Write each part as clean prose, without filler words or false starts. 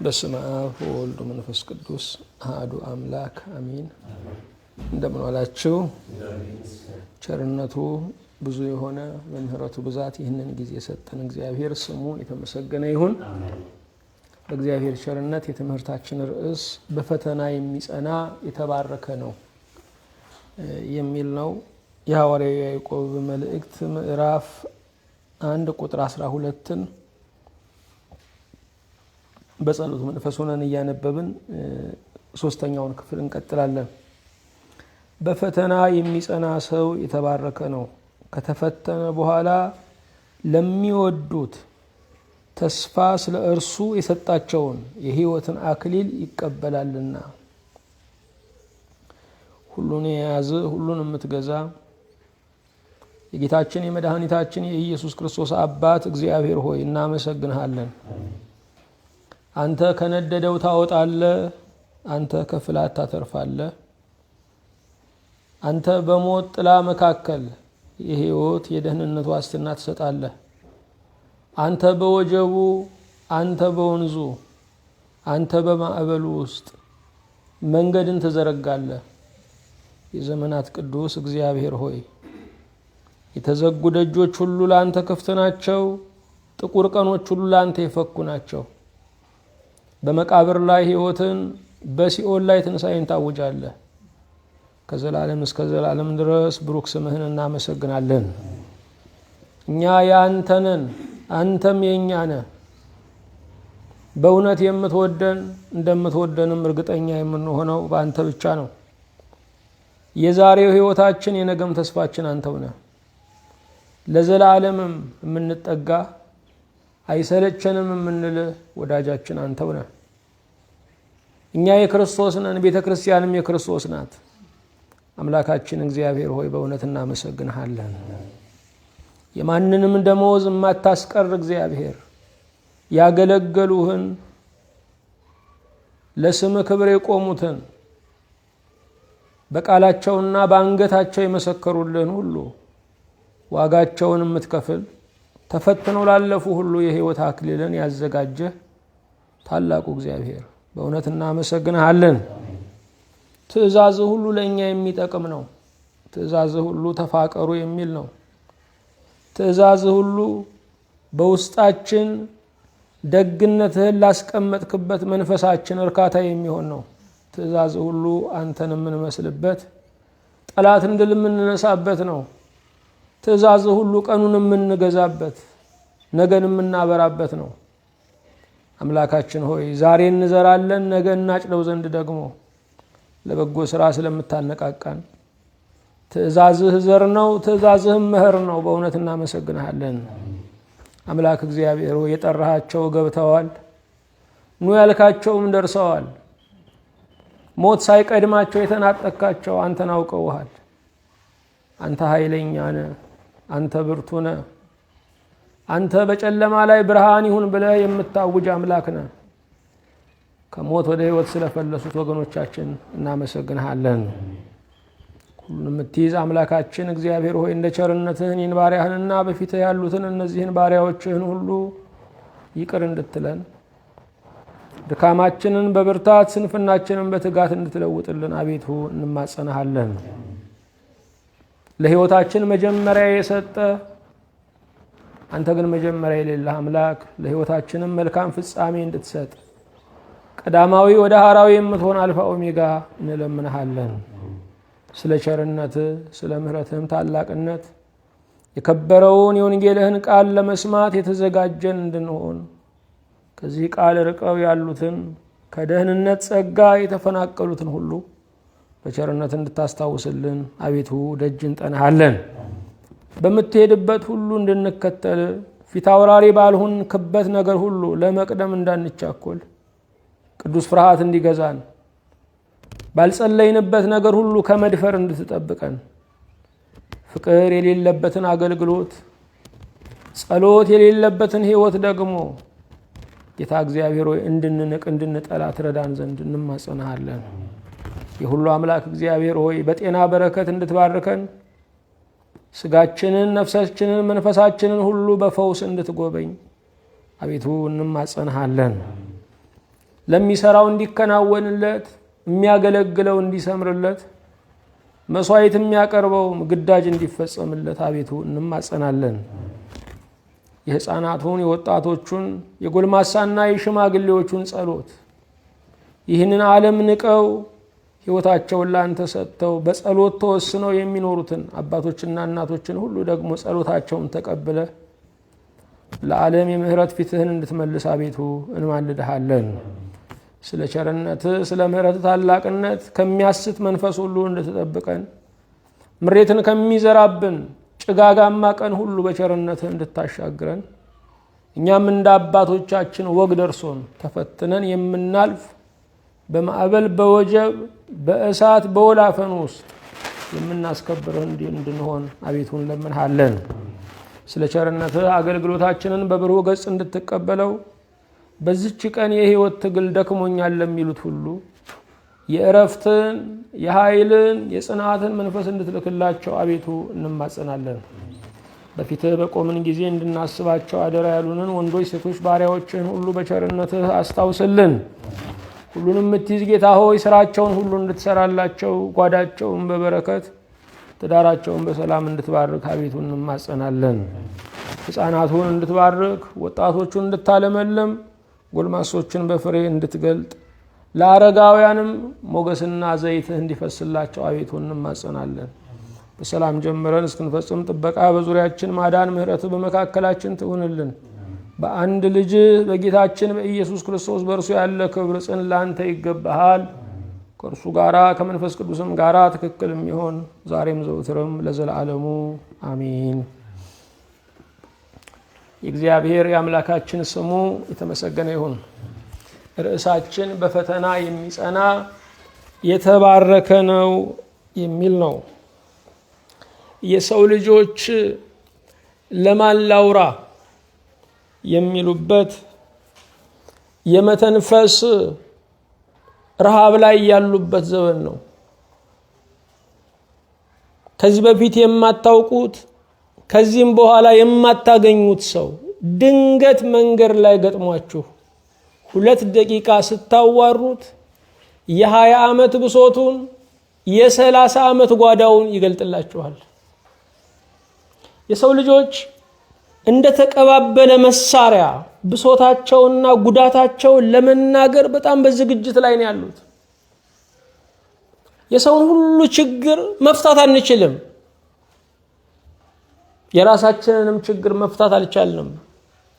በስመ አብ ወወልድ ወመንፈስ ቅዱስ አሐዱ አምላክ አሜን። እንደምን ዋላችሁ? ቸርነቱ ብዙ የሆነ በምህረቱ ብዛት ይህንን ጊዜ የሰጠን እግዚአብሔር ስሙ የተመሰገነ ይሁን። በእግዚአብሔር ቸርነት የትምህርታችን ርዕስ በፈተና የሚጸና የተባረከ ነው የሚል ነው። የሐዋርያው ያዕቆብ መልእክት ምዕራፍ 1 ቁጥር 12ን በጸሎት መንፈስ ሆነን እያነበብን ሶስተኛውን ክፍል እንቀጥላለን። በፈተና የሚጸና ሰው የተባረከ ነው፣ ከተፈተነ በኋላ ለሚወዱት ተስፋ ስለ እርሱ የሰጣቸውን የሕይወትን አክሊል ይቀበላልና። ሁሉን የያዘ ሁሉን የምትገዛ የጌታችን የመድኃኒታችን የኢየሱስ ክርስቶስ አባት እግዚአብሔር ሆይ እናመሰግንሃለን። አንተ ከነደደው ታወጣለህ፣ አንተ ከፍላት ታተርፋለህ። አንተ በሞት ጥላ መካከል የሕይወት የደህንነት ዋስትና ትሰጣለህ። አንተ በወጀቡ፣ አንተ በወንዙ፣ አንተ በማዕበሉ ውስጥ መንገድን ትዘረጋለህ። የዘመናት ቅዱስ እግዚአብሔር ሆይ የተዘጉ ደጆች ሁሉ ለአንተ ክፍት ናቸው፣ ጥቁር ቀኖች ሁሉ ለአንተ የፈኩ ናቸው። በመቃብር ላይ ሕይወትን፣ በሲኦል ላይ ትንሣኤን ታውጃለህ። ከዘላለም እስከ ዘላለም ድረስ ብሩክ ስምህን እናመሰግናለን። እኛ የአንተ ነን፣ አንተም የእኛ ነህ። በእውነት የምትወደን እንደምትወደንም እርግጠኛ የምንሆነው በአንተ ብቻ ነው። የዛሬው ሕይወታችን የነገም ተስፋችን አንተው ነህ። ለዘላለምም የምንጠጋ አይሰለቸንም የምንልህ ወዳጃችን አንተው ነህ። እኛ የክርስቶስ ነን፣ ቤተ ክርስቲያንም የክርስቶስ ናት። አምላካችን እግዚአብሔር ሆይ በእውነት እናመሰግንሃለን። የማንንም ደመወዝ የማታስቀር እግዚአብሔር ያገለገሉህን ለስም ክብር የቆሙትን በቃላቸውና በአንገታቸው የመሰከሩልን ሁሉ ዋጋቸውን የምትከፍል ተፈትነው ላለፉ ሁሉ የሕይወት አክሊልን ያዘጋጀህ ታላቁ እግዚአብሔር በእውነት እናመሰግንሃለን። ትእዛዝህ ሁሉ ለእኛ የሚጠቅም ነው። ትእዛዝህ ሁሉ ተፋቀሩ የሚል ነው። ትእዛዝህ ሁሉ በውስጣችን ደግነትህን ላስቀመጥክበት መንፈሳችን እርካታ የሚሆን ነው። ትእዛዝህ ሁሉ አንተን የምንመስልበት፣ ጠላትን ድል የምንነሳበት ነው። ትእዛዝህ ሁሉ ቀኑን የምንገዛበት፣ ነገን የምናበራበት ነው። አምላካችን ሆይ ዛሬ እንዘራለን፣ ነገ እናጭደው ዘንድ ደግሞ ለበጎ ስራ ስለምታነቃቃን ትእዛዝህ ዘር ነው፣ ትእዛዝህም መኸር ነው። በእውነት እናመሰግንሃለን። አምላክ እግዚአብሔር ሆይ የጠራሃቸው ገብተዋል፣ ኑ ያልካቸውም ደርሰዋል። ሞት ሳይቀድማቸው የተናጠካቸው አንተን አውቀውሃል። አንተ ኃይለኛ ነህ፣ አንተ ብርቱ ነህ። አንተ በጨለማ ላይ ብርሃን ይሁን ብለህ የምታውጅ አምላክ ነህ። ከሞት ወደ ሕይወት ስለፈለሱት ወገኖቻችን እናመሰግንሃለን። ሁሉን የምትይዝ አምላካችን እግዚአብሔር ሆይ እንደ ቸርነትህ እኔን ባሪያህንና በፊትህ ያሉትን እነዚህን ባሪያዎችህን ሁሉ ይቅር እንድትለን፣ ድካማችንን በብርታት ስንፍናችንን በትጋት እንድትለውጥልን አቤቱ እንማጸንሃለን። ለሕይወታችን መጀመሪያ የሰጠ አንተ ግን መጀመሪያ የሌለህ አምላክ ለሕይወታችንም መልካም ፍጻሜ እንድትሰጥ ቀዳማዊ ወደ ሐራዊ የምትሆን አልፋ ኦሜጋ እንለምንሃለን። ስለ ቸርነትህ ስለ ምሕረትህም ታላቅነት የከበረውን የወንጌልህን ቃል ለመስማት የተዘጋጀን እንድንሆን ከዚህ ቃል ርቀው ያሉትን ከደህንነት ጸጋ የተፈናቀሉትን ሁሉ በቸርነት እንድታስታውስልን አቤቱ ደጅ እንጠናሃለን። በምትሄድበት ሁሉ እንድንከተል ፊት አውራሪ ባልሆን ክበት ነገር ሁሉ ለመቅደም እንዳንቻኮል ቅዱስ ፍርሃት እንዲገዛን ባልጸለይንበት ነገር ሁሉ ከመድፈር እንድትጠብቀን ፍቅር የሌለበትን አገልግሎት ጸሎት የሌለበትን ሕይወት ደግሞ ጌታ እግዚአብሔር ሆይ እንድንንቅ እንድንጠላ ትረዳን ዘንድ እንማጸናሃለን። የሁሉ አምላክ እግዚአብሔር ሆይ በጤና በረከት እንድትባርከን ስጋችንን፣ ነፍሳችንን፣ መንፈሳችንን ሁሉ በፈውስ እንድትጎበኝ አቤቱ እንማጸንሃለን። ለሚሰራው እንዲከናወንለት፣ የሚያገለግለው እንዲሰምርለት፣ መስዋዕት የሚያቀርበው ግዳጅ እንዲፈጸምለት አቤቱ እንማጸናለን። የሕፃናቱን፣ የወጣቶቹን፣ የጎልማሳና የሽማግሌዎቹን ጸሎት ይህንን ዓለም ንቀው ሕይወታቸውን ላንተ ሰጥተው በጸሎት ተወስነው የሚኖሩትን አባቶችና እናቶችን ሁሉ ደግሞ ጸሎታቸውን ተቀብለ ለዓለም የምህረት ፊትህን እንድትመልስ አቤቱ እንማልድሃለን። ስለ ቸርነትህ ስለ ምህረት ታላቅነት ከሚያስት መንፈስ ሁሉ እንድትጠብቀን፣ ምሬትን ከሚዘራብን ጭጋጋማ ቀን ሁሉ በቸርነትህ እንድታሻግረን፣ እኛም እንደ አባቶቻችን ወግ ደርሶን ተፈትነን የምናልፍ በማዕበል በወጀብ በእሳት በወላፈን ውስጥ የምናስከብርህ እንድንሆን አቤቱ እንለምንሃለን። ስለ ቸርነትህ አገልግሎታችንን በብሩህ ገጽ እንድትቀበለው፣ በዚች ቀን የህይወት ትግል ደክሞኛል ለሚሉት ሁሉ የእረፍትን፣ የኃይልን፣ የጽናትን መንፈስ እንድትልክላቸው አቤቱ እንማጸናለን። በፊትህ በቆምን ጊዜ እንድናስባቸው አደራ ያሉንን ወንዶች ሴቶች ባሪያዎችህን ሁሉ በቸርነትህ አስታውስልን። ሁሉንም የምትይዝ ጌታ ሆይ ስራቸውን ሁሉ እንድትሰራላቸው፣ ጓዳቸውን በበረከት ትዳራቸውን በሰላም እንድትባርክ አቤቱ እንማጸናለን። ሕፃናቱን እንድትባርክ፣ ወጣቶቹን እንድታለመለም፣ ጎልማሶችን በፍሬ እንድትገልጥ፣ ለአረጋውያንም ሞገስና ዘይትህ እንዲፈስላቸው አቤቱ እንማጸናለን። በሰላም ጀምረን እስክንፈጽም ጥበቃ በዙሪያችን ማዳን፣ ምህረትህ በመካከላችን ትሁንልን። በአንድ ልጅ በጌታችን በኢየሱስ ክርስቶስ በእርሱ ያለ ክብር ጽን ላንተ ይገባሃል። ከእርሱ ጋራ ከመንፈስ ቅዱስም ጋራ ትክክል የሚሆን ዛሬም ዘውትርም ለዘላለሙ አሚን። የእግዚአብሔር የአምላካችን ስሙ የተመሰገነ ይሁን። ርዕሳችን በፈተና የሚጸና የተባረከ ነው የሚል ነው። የሰው ልጆች ለማን ላውራ የሚሉበት የመተንፈስ ረሃብ ላይ ያሉበት ዘመን ነው። ከዚህ በፊት የማታውቁት ከዚህም በኋላ የማታገኙት ሰው ድንገት መንገድ ላይ ገጥሟችሁ 2 ደቂቃ ስታዋሩት የ20 ዓመት ብሶቱን የ30 ዓመት ጓዳውን ይገልጥላችኋል። የሰው ልጆች እንደ ተቀባበለ መሳሪያ ብሶታቸውና ጉዳታቸውን ለመናገር በጣም በዝግጅት ላይ ነው ያሉት። የሰውን ሁሉ ችግር መፍታት አንችልም። የራሳችንንም ችግር መፍታት አልቻልንም።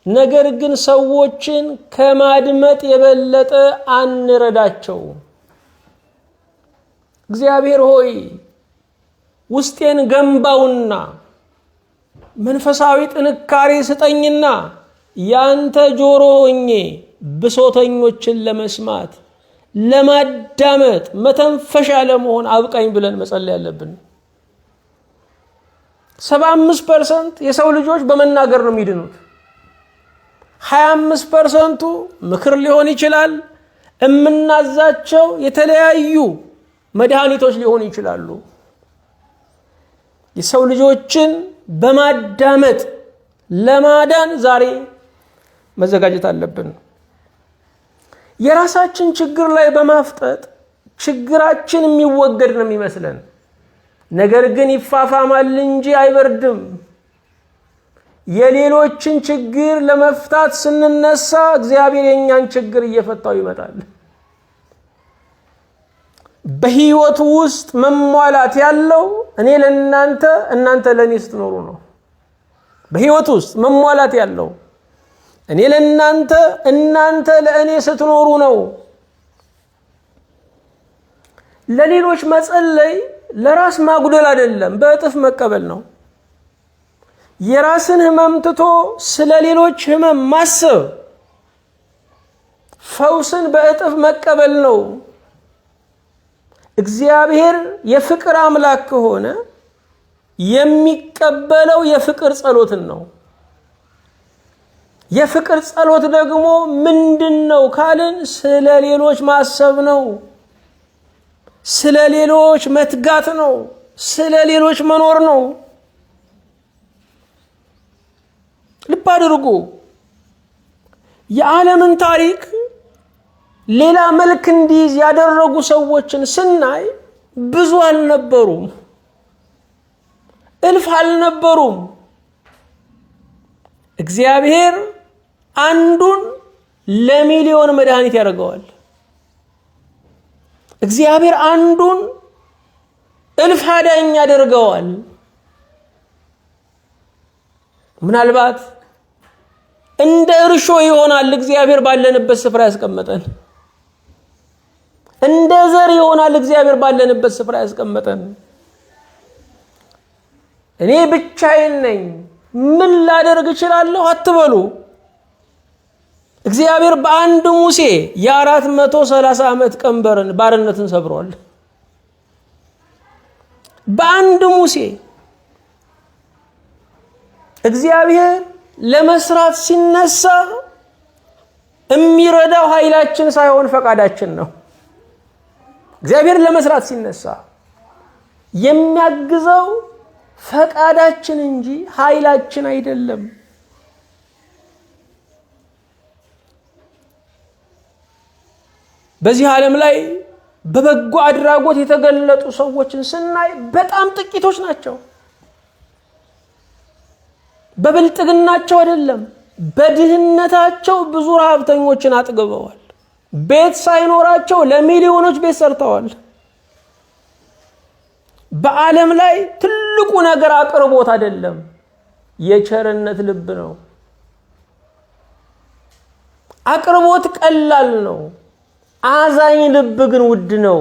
ነገር ግን ሰዎችን ከማድመጥ የበለጠ አንረዳቸው። እግዚአብሔር ሆይ ውስጤን ገንባውና መንፈሳዊ ጥንካሬ ስጠኝና ያንተ ጆሮ ሆኜ ብሶተኞችን ለመስማት ለማዳመጥ መተንፈሻ ለመሆን አብቃኝ ብለን መጸለይ ያለብን። 75% የሰው ልጆች በመናገር ነው የሚድኑት። 25%ቱ ምክር ሊሆን ይችላል። እምናዛቸው የተለያዩ መድኃኒቶች ሊሆኑ ይችላሉ። የሰው ልጆችን በማዳመጥ ለማዳን ዛሬ መዘጋጀት አለብን። የራሳችን ችግር ላይ በማፍጠጥ ችግራችን የሚወገድ ነው የሚመስለን፣ ነገር ግን ይፋፋማል እንጂ አይበርድም። የሌሎችን ችግር ለመፍታት ስንነሳ እግዚአብሔር የኛን ችግር እየፈታው ይመጣል። በህይወት ውስጥ መሟላት ያለው እኔ ለእናንተ እናንተ ለእኔ ስትኖሩ ነው። በህይወት ውስጥ መሟላት ያለው እኔ ለእናንተ እናንተ ለእኔ ስትኖሩ ነው። ለሌሎች መጸለይ ለራስ ማጉደል አይደለም፣ በእጥፍ መቀበል ነው። የራስን ህመም ትቶ ስለ ሌሎች ህመም ማሰብ ፈውስን በእጥፍ መቀበል ነው። እግዚአብሔር የፍቅር አምላክ ከሆነ የሚቀበለው የፍቅር ጸሎትን ነው። የፍቅር ጸሎት ደግሞ ምንድነው ካልን ስለ ሌሎች ማሰብ ነው። ስለ ሌሎች መትጋት ነው። ስለ ሌሎች መኖር ነው። ልብ አድርጉ። የዓለምን ታሪክ ሌላ መልክ እንዲይዝ ያደረጉ ሰዎችን ስናይ ብዙ አልነበሩም፣ እልፍ አልነበሩም። እግዚአብሔር አንዱን ለሚሊዮን መድኃኒት ያደርገዋል። እግዚአብሔር አንዱን እልፍ አዳኝ ያደርገዋል። ምናልባት እንደ እርሾ ይሆናል እግዚአብሔር ባለንበት ስፍራ ያስቀመጠን። እንደ ዘር ይሆናል እግዚአብሔር ባለንበት ስፍራ ያስቀመጠን። እኔ ብቻዬን ነኝ ምን ላደርግ እችላለሁ አትበሉ። እግዚአብሔር በአንድ ሙሴ የ430 ዓመት ቀንበርን ባርነትን ሰብሯል። በአንድ ሙሴ እግዚአብሔር ለመስራት ሲነሳ የሚረዳው ኃይላችን ሳይሆን ፈቃዳችን ነው። እግዚአብሔር ለመስራት ሲነሳ የሚያግዘው ፈቃዳችን እንጂ ኃይላችን አይደለም። በዚህ ዓለም ላይ በበጎ አድራጎት የተገለጡ ሰዎችን ስናይ በጣም ጥቂቶች ናቸው። በብልጥግናቸው አይደለም፣ በድህነታቸው ብዙ ረሃብተኞችን አጥግበዋል። ቤት ሳይኖራቸው ለሚሊዮኖች ቤት ሰርተዋል። በዓለም ላይ ትልቁ ነገር አቅርቦት አይደለም፣ የቸርነት ልብ ነው። አቅርቦት ቀላል ነው፣ አዛኝ ልብ ግን ውድ ነው።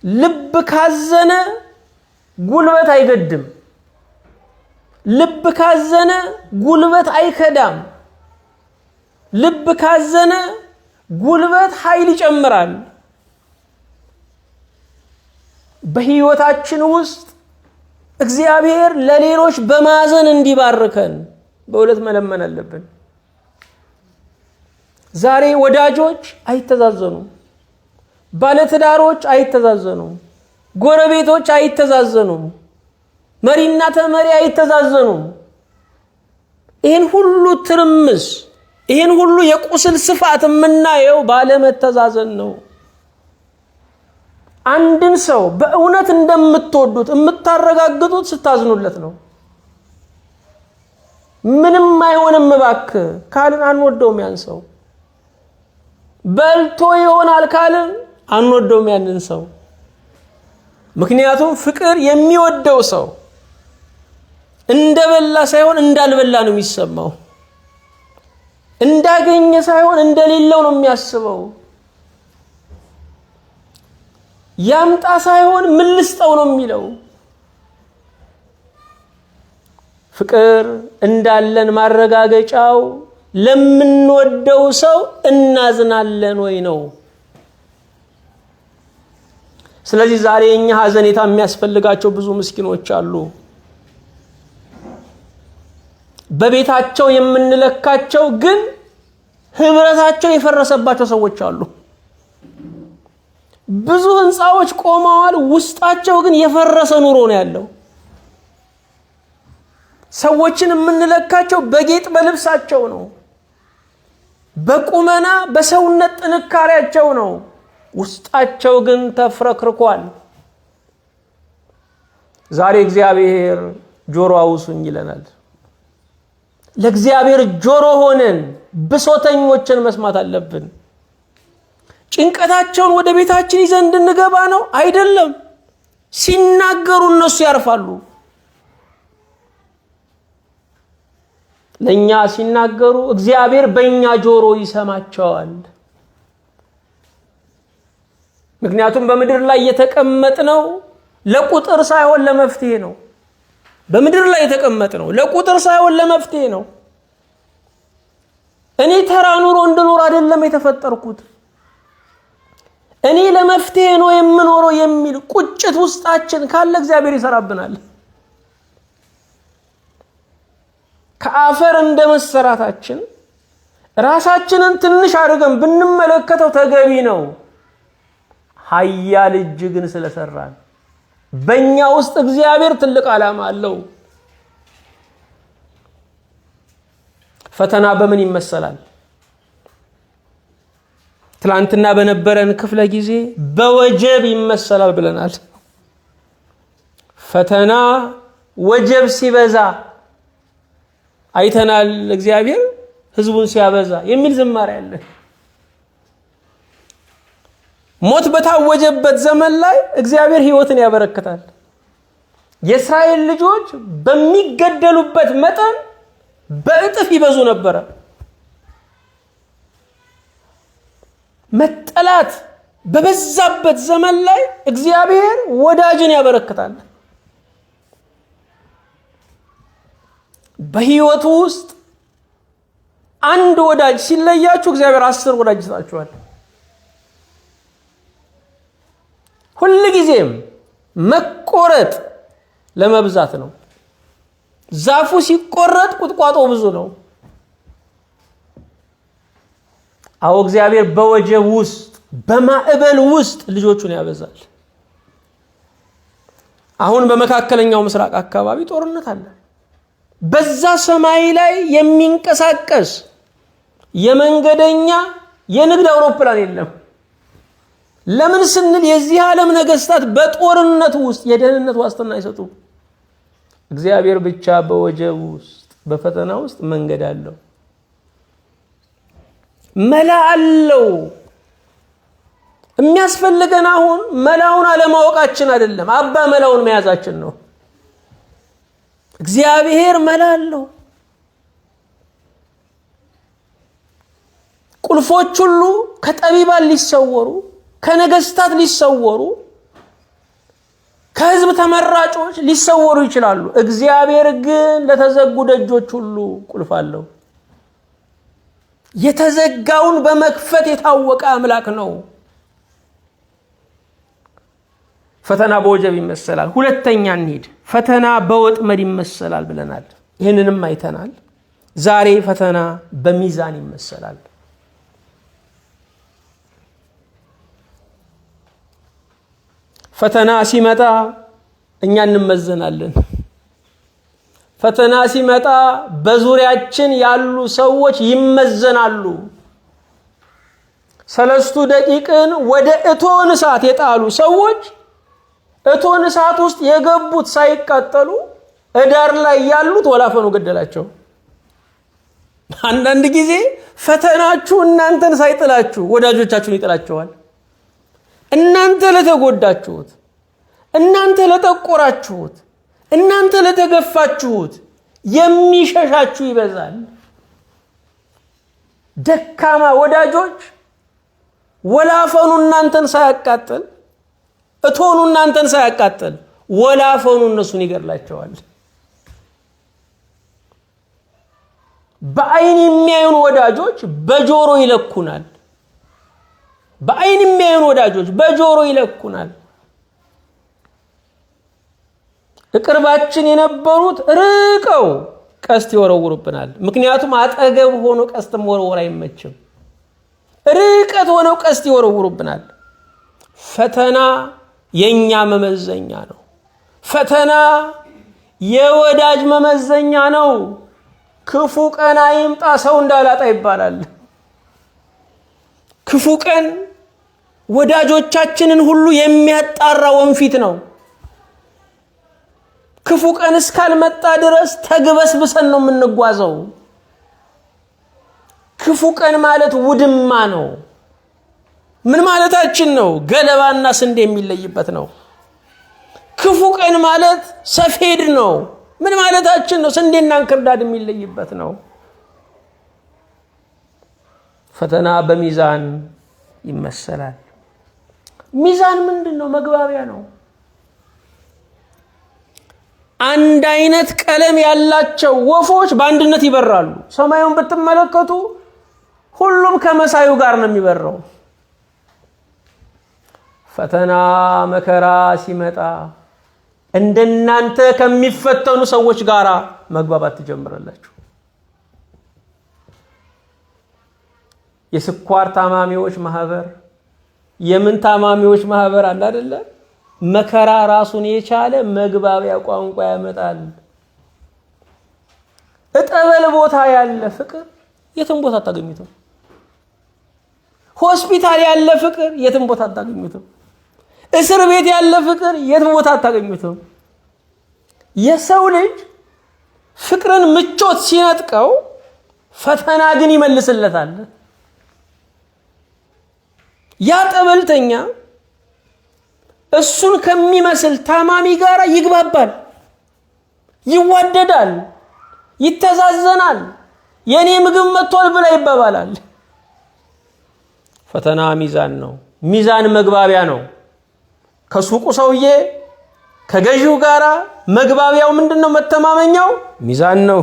ልብ ካዘነ ጉልበት አይገድም። ልብ ካዘነ ጉልበት አይከዳም። ልብ ካዘነ ጉልበት ኃይል ይጨምራል። በህይወታችን ውስጥ እግዚአብሔር ለሌሎች በማዘን እንዲባርከን በእውነት መለመን አለብን። ዛሬ ወዳጆች አይተዛዘኑም፣ ባለትዳሮች አይተዛዘኑም፣ ጎረቤቶች አይተዛዘኑም፣ መሪና ተመሪ አይተዛዘኑም። ይህን ሁሉ ትርምስ፣ ይህን ሁሉ የቁስል ስፋት የምናየው ባለመተዛዘን ነው። አንድን ሰው በእውነት እንደምትወዱት የምታረጋግጡት ስታዝኑለት ነው። ምንም አይሆንም እባክህ ካልን አንወደውም ያን ሰው። በልቶ ይሆናል ካልን አንወደውም ያንን ሰው። ምክንያቱም ፍቅር የሚወደው ሰው እንደበላ ሳይሆን እንዳልበላ ነው የሚሰማው። እንዳገኘ ሳይሆን እንደሌለው ነው የሚያስበው። ያምጣ ሳይሆን ምን ልስጠው ነው የሚለው። ፍቅር እንዳለን ማረጋገጫው ለምንወደው ሰው እናዝናለን ወይ ነው። ስለዚህ ዛሬ እኛ ሐዘኔታ የሚያስፈልጋቸው ብዙ ምስኪኖች አሉ። በቤታቸው የምንለካቸው ግን ህብረታቸው የፈረሰባቸው ሰዎች አሉ። ብዙ ህንፃዎች ቆመዋል፣ ውስጣቸው ግን የፈረሰ ኑሮ ነው ያለው። ሰዎችን የምንለካቸው በጌጥ በልብሳቸው ነው፣ በቁመና በሰውነት ጥንካሬያቸው ነው። ውስጣቸው ግን ተፍረክርኳል። ዛሬ እግዚአብሔር ጆሮ አውሱኝ ይለናል። ለእግዚአብሔር ጆሮ ሆነን ብሶተኞችን መስማት አለብን። ጭንቀታቸውን ወደ ቤታችን ይዘን እንድንገባ ነው አይደለም። ሲናገሩ እነሱ ያርፋሉ። ለኛ ሲናገሩ እግዚአብሔር በእኛ ጆሮ ይሰማቸዋል። ምክንያቱም በምድር ላይ የተቀመጥነው ለቁጥር ሳይሆን ለመፍትሄ ነው። በምድር ላይ የተቀመጥነው ለቁጥር ሳይሆን ለመፍትሄ ነው። እኔ ተራ ኑሮ እንድኖር አይደለም የተፈጠርኩት፣ እኔ ለመፍትሄ ነው የምኖረው የሚል ቁጭት ውስጣችን ካለ እግዚአብሔር ይሰራብናል። ከአፈር እንደመሰራታችን ራሳችንን ትንሽ አድርገን ብንመለከተው ተገቢ ነው። ኃያል እጅ ግን ስለሰራን በእኛ ውስጥ እግዚአብሔር ትልቅ ዓላማ አለው። ፈተና በምን ይመሰላል? ትላንትና በነበረን ክፍለ ጊዜ በወጀብ ይመሰላል ብለናል። ፈተና ወጀብ ሲበዛ አይተናል። እግዚአብሔር ሕዝቡን ሲያበዛ የሚል ዝማሬ አለ። ሞት በታወጀበት ዘመን ላይ እግዚአብሔር ሕይወትን ያበረክታል። የእስራኤል ልጆች በሚገደሉበት መጠን በእጥፍ ይበዙ ነበረ። መጠላት በበዛበት ዘመን ላይ እግዚአብሔር ወዳጅን ያበረክታል። በሕይወቱ ውስጥ አንድ ወዳጅ ሲለያችሁ እግዚአብሔር 10 ወዳጅ ይሰጣችኋል። ሁል ጊዜም መቆረጥ ለመብዛት ነው። ዛፉ ሲቆረጥ ቁጥቋጦ ብዙ ነው። አዎ እግዚአብሔር በወጀብ ውስጥ በማዕበል ውስጥ ልጆቹን ያበዛል። አሁን በመካከለኛው ምስራቅ አካባቢ ጦርነት አለ። በዛ ሰማይ ላይ የሚንቀሳቀስ የመንገደኛ የንግድ አውሮፕላን የለም። ለምን ስንል የዚህ ዓለም ነገስታት በጦርነት ውስጥ የደህንነት ዋስትና አይሰጡም። እግዚአብሔር ብቻ በወጀብ ውስጥ በፈተና ውስጥ መንገድ አለው፣ መላ አለው። የሚያስፈልገን አሁን መላውን አለማወቃችን አይደለም፣ አባ መላውን መያዛችን ነው። እግዚአብሔር መላ አለው። ቁልፎች ሁሉ ከጠቢባን ሊሰወሩ፣ ከነገስታት ሊሰወሩ፣ ከህዝብ ተመራጮች ሊሰወሩ ይችላሉ። እግዚአብሔር ግን ለተዘጉ ደጆች ሁሉ ቁልፍ አለው። የተዘጋውን በመክፈት የታወቀ አምላክ ነው። ፈተና በወጀብ ይመሰላል። ሁለተኛ እንሂድ። ፈተና በወጥመድ ይመሰላል ብለናል። ይህንንም አይተናል። ዛሬ ፈተና በሚዛን ይመሰላል። ፈተና ሲመጣ እኛ እንመዘናለን። ፈተና ሲመጣ በዙሪያችን ያሉ ሰዎች ይመዘናሉ። 3 ደቂቅን ወደ እቶን እሳት የጣሉ ሰዎች እቶን እሳት ውስጥ የገቡት ሳይቃጠሉ እዳር ላይ ያሉት ወላፈኑ ገደላቸው። አንዳንድ ጊዜ ፈተናችሁ እናንተን ሳይጥላችሁ ወዳጆቻችሁን ይጥላቸዋል። እናንተ ለተጎዳችሁት፣ እናንተ ለጠቆራችሁት፣ እናንተ ለተገፋችሁት የሚሸሻችሁ ይበዛል። ደካማ ወዳጆች ወላፈኑ እናንተን ሳያቃጥል፣ እቶኑ እናንተን ሳያቃጥል ወላፈኑ እነሱን ይገድላቸዋል። በአይን የሚያዩን ወዳጆች በጆሮ ይለኩናል። በአይን የሚያዩን ወዳጆች በጆሮ ይለኩናል። ቅርባችን የነበሩት ርቀው ቀስት ይወረውሩብናል። ምክንያቱም አጠገብ ሆኖ ቀስት መወርወር አይመችም። ርቀት ሆነው ቀስት ይወረውሩብናል። ፈተና የኛ መመዘኛ ነው። ፈተና የወዳጅ መመዘኛ ነው። ክፉ ቀን አይምጣ ሰው እንዳላጣ ይባላል። ክፉ ቀን ወዳጆቻችንን ሁሉ የሚያጣራ ወንፊት ነው። ክፉ ቀን እስካልመጣ ድረስ ተግበስብሰን ነው የምንጓዘው። ክፉ ቀን ማለት ውድማ ነው። ምን ማለታችን ነው? ገለባና ስንዴ የሚለይበት ነው። ክፉ ቀን ማለት ሰፌድ ነው። ምን ማለታችን ነው? ስንዴና እንክርዳድ የሚለይበት ነው። ፈተና በሚዛን ይመሰላል። ሚዛን ምንድን ነው? መግባቢያ ነው። አንድ አይነት ቀለም ያላቸው ወፎች በአንድነት ይበራሉ። ሰማዩን ብትመለከቱ ሁሉም ከመሳዩ ጋር ነው የሚበረው። ፈተና መከራ ሲመጣ እንደናንተ ከሚፈተኑ ሰዎች ጋር መግባባት ትጀምራላችሁ። የስኳር ታማሚዎች ማህበር፣ የምን ታማሚዎች ማህበር አለ አይደለ? መከራ ራሱን የቻለ መግባቢያ ቋንቋ ያመጣል። እጠበል ቦታ ያለ ፍቅር የትም ቦታ አታገኙትም። ሆስፒታል ያለ ፍቅር የትም ቦታ አታገኙትም። እስር ቤት ያለ ፍቅር የትም ቦታ አታገኙትም። የሰው ልጅ ፍቅርን ምቾት ሲነጥቀው ፈተና ግን ይመልስለታል። ያ ጠበልተኛ እሱን ከሚመስል ታማሚ ጋር ይግባባል፣ ይዋደዳል፣ ይተዛዘናል። የኔ ምግብ መጥቷል ብላ ይባባላል። ፈተና ሚዛን ነው። ሚዛን መግባቢያ ነው። ከሱቁ ሰውዬ ከገዢው ጋራ መግባቢያው ምንድነው? መተማመኛው ሚዛን ነው።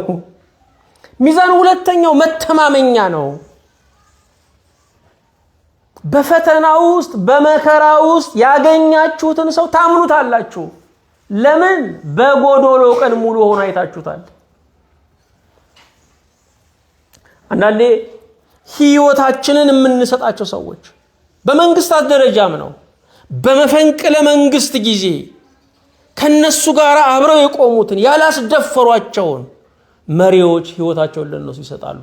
ሚዛን ሁለተኛው መተማመኛ ነው። በፈተና ውስጥ በመከራ ውስጥ ያገኛችሁትን ሰው ታምኑታላችሁ። ለምን? በጎዶሎ ቀን ሙሉ ሆኖ አይታችሁታል። አንዳንዴ ህይወታችንን የምንሰጣቸው ሰዎች በመንግስታት ደረጃም ነው። በመፈንቅለ መንግስት ጊዜ ከነሱ ጋር አብረው የቆሙትን ያላስደፈሯቸውን መሪዎች ህይወታቸውን ለነሱ ይሰጣሉ።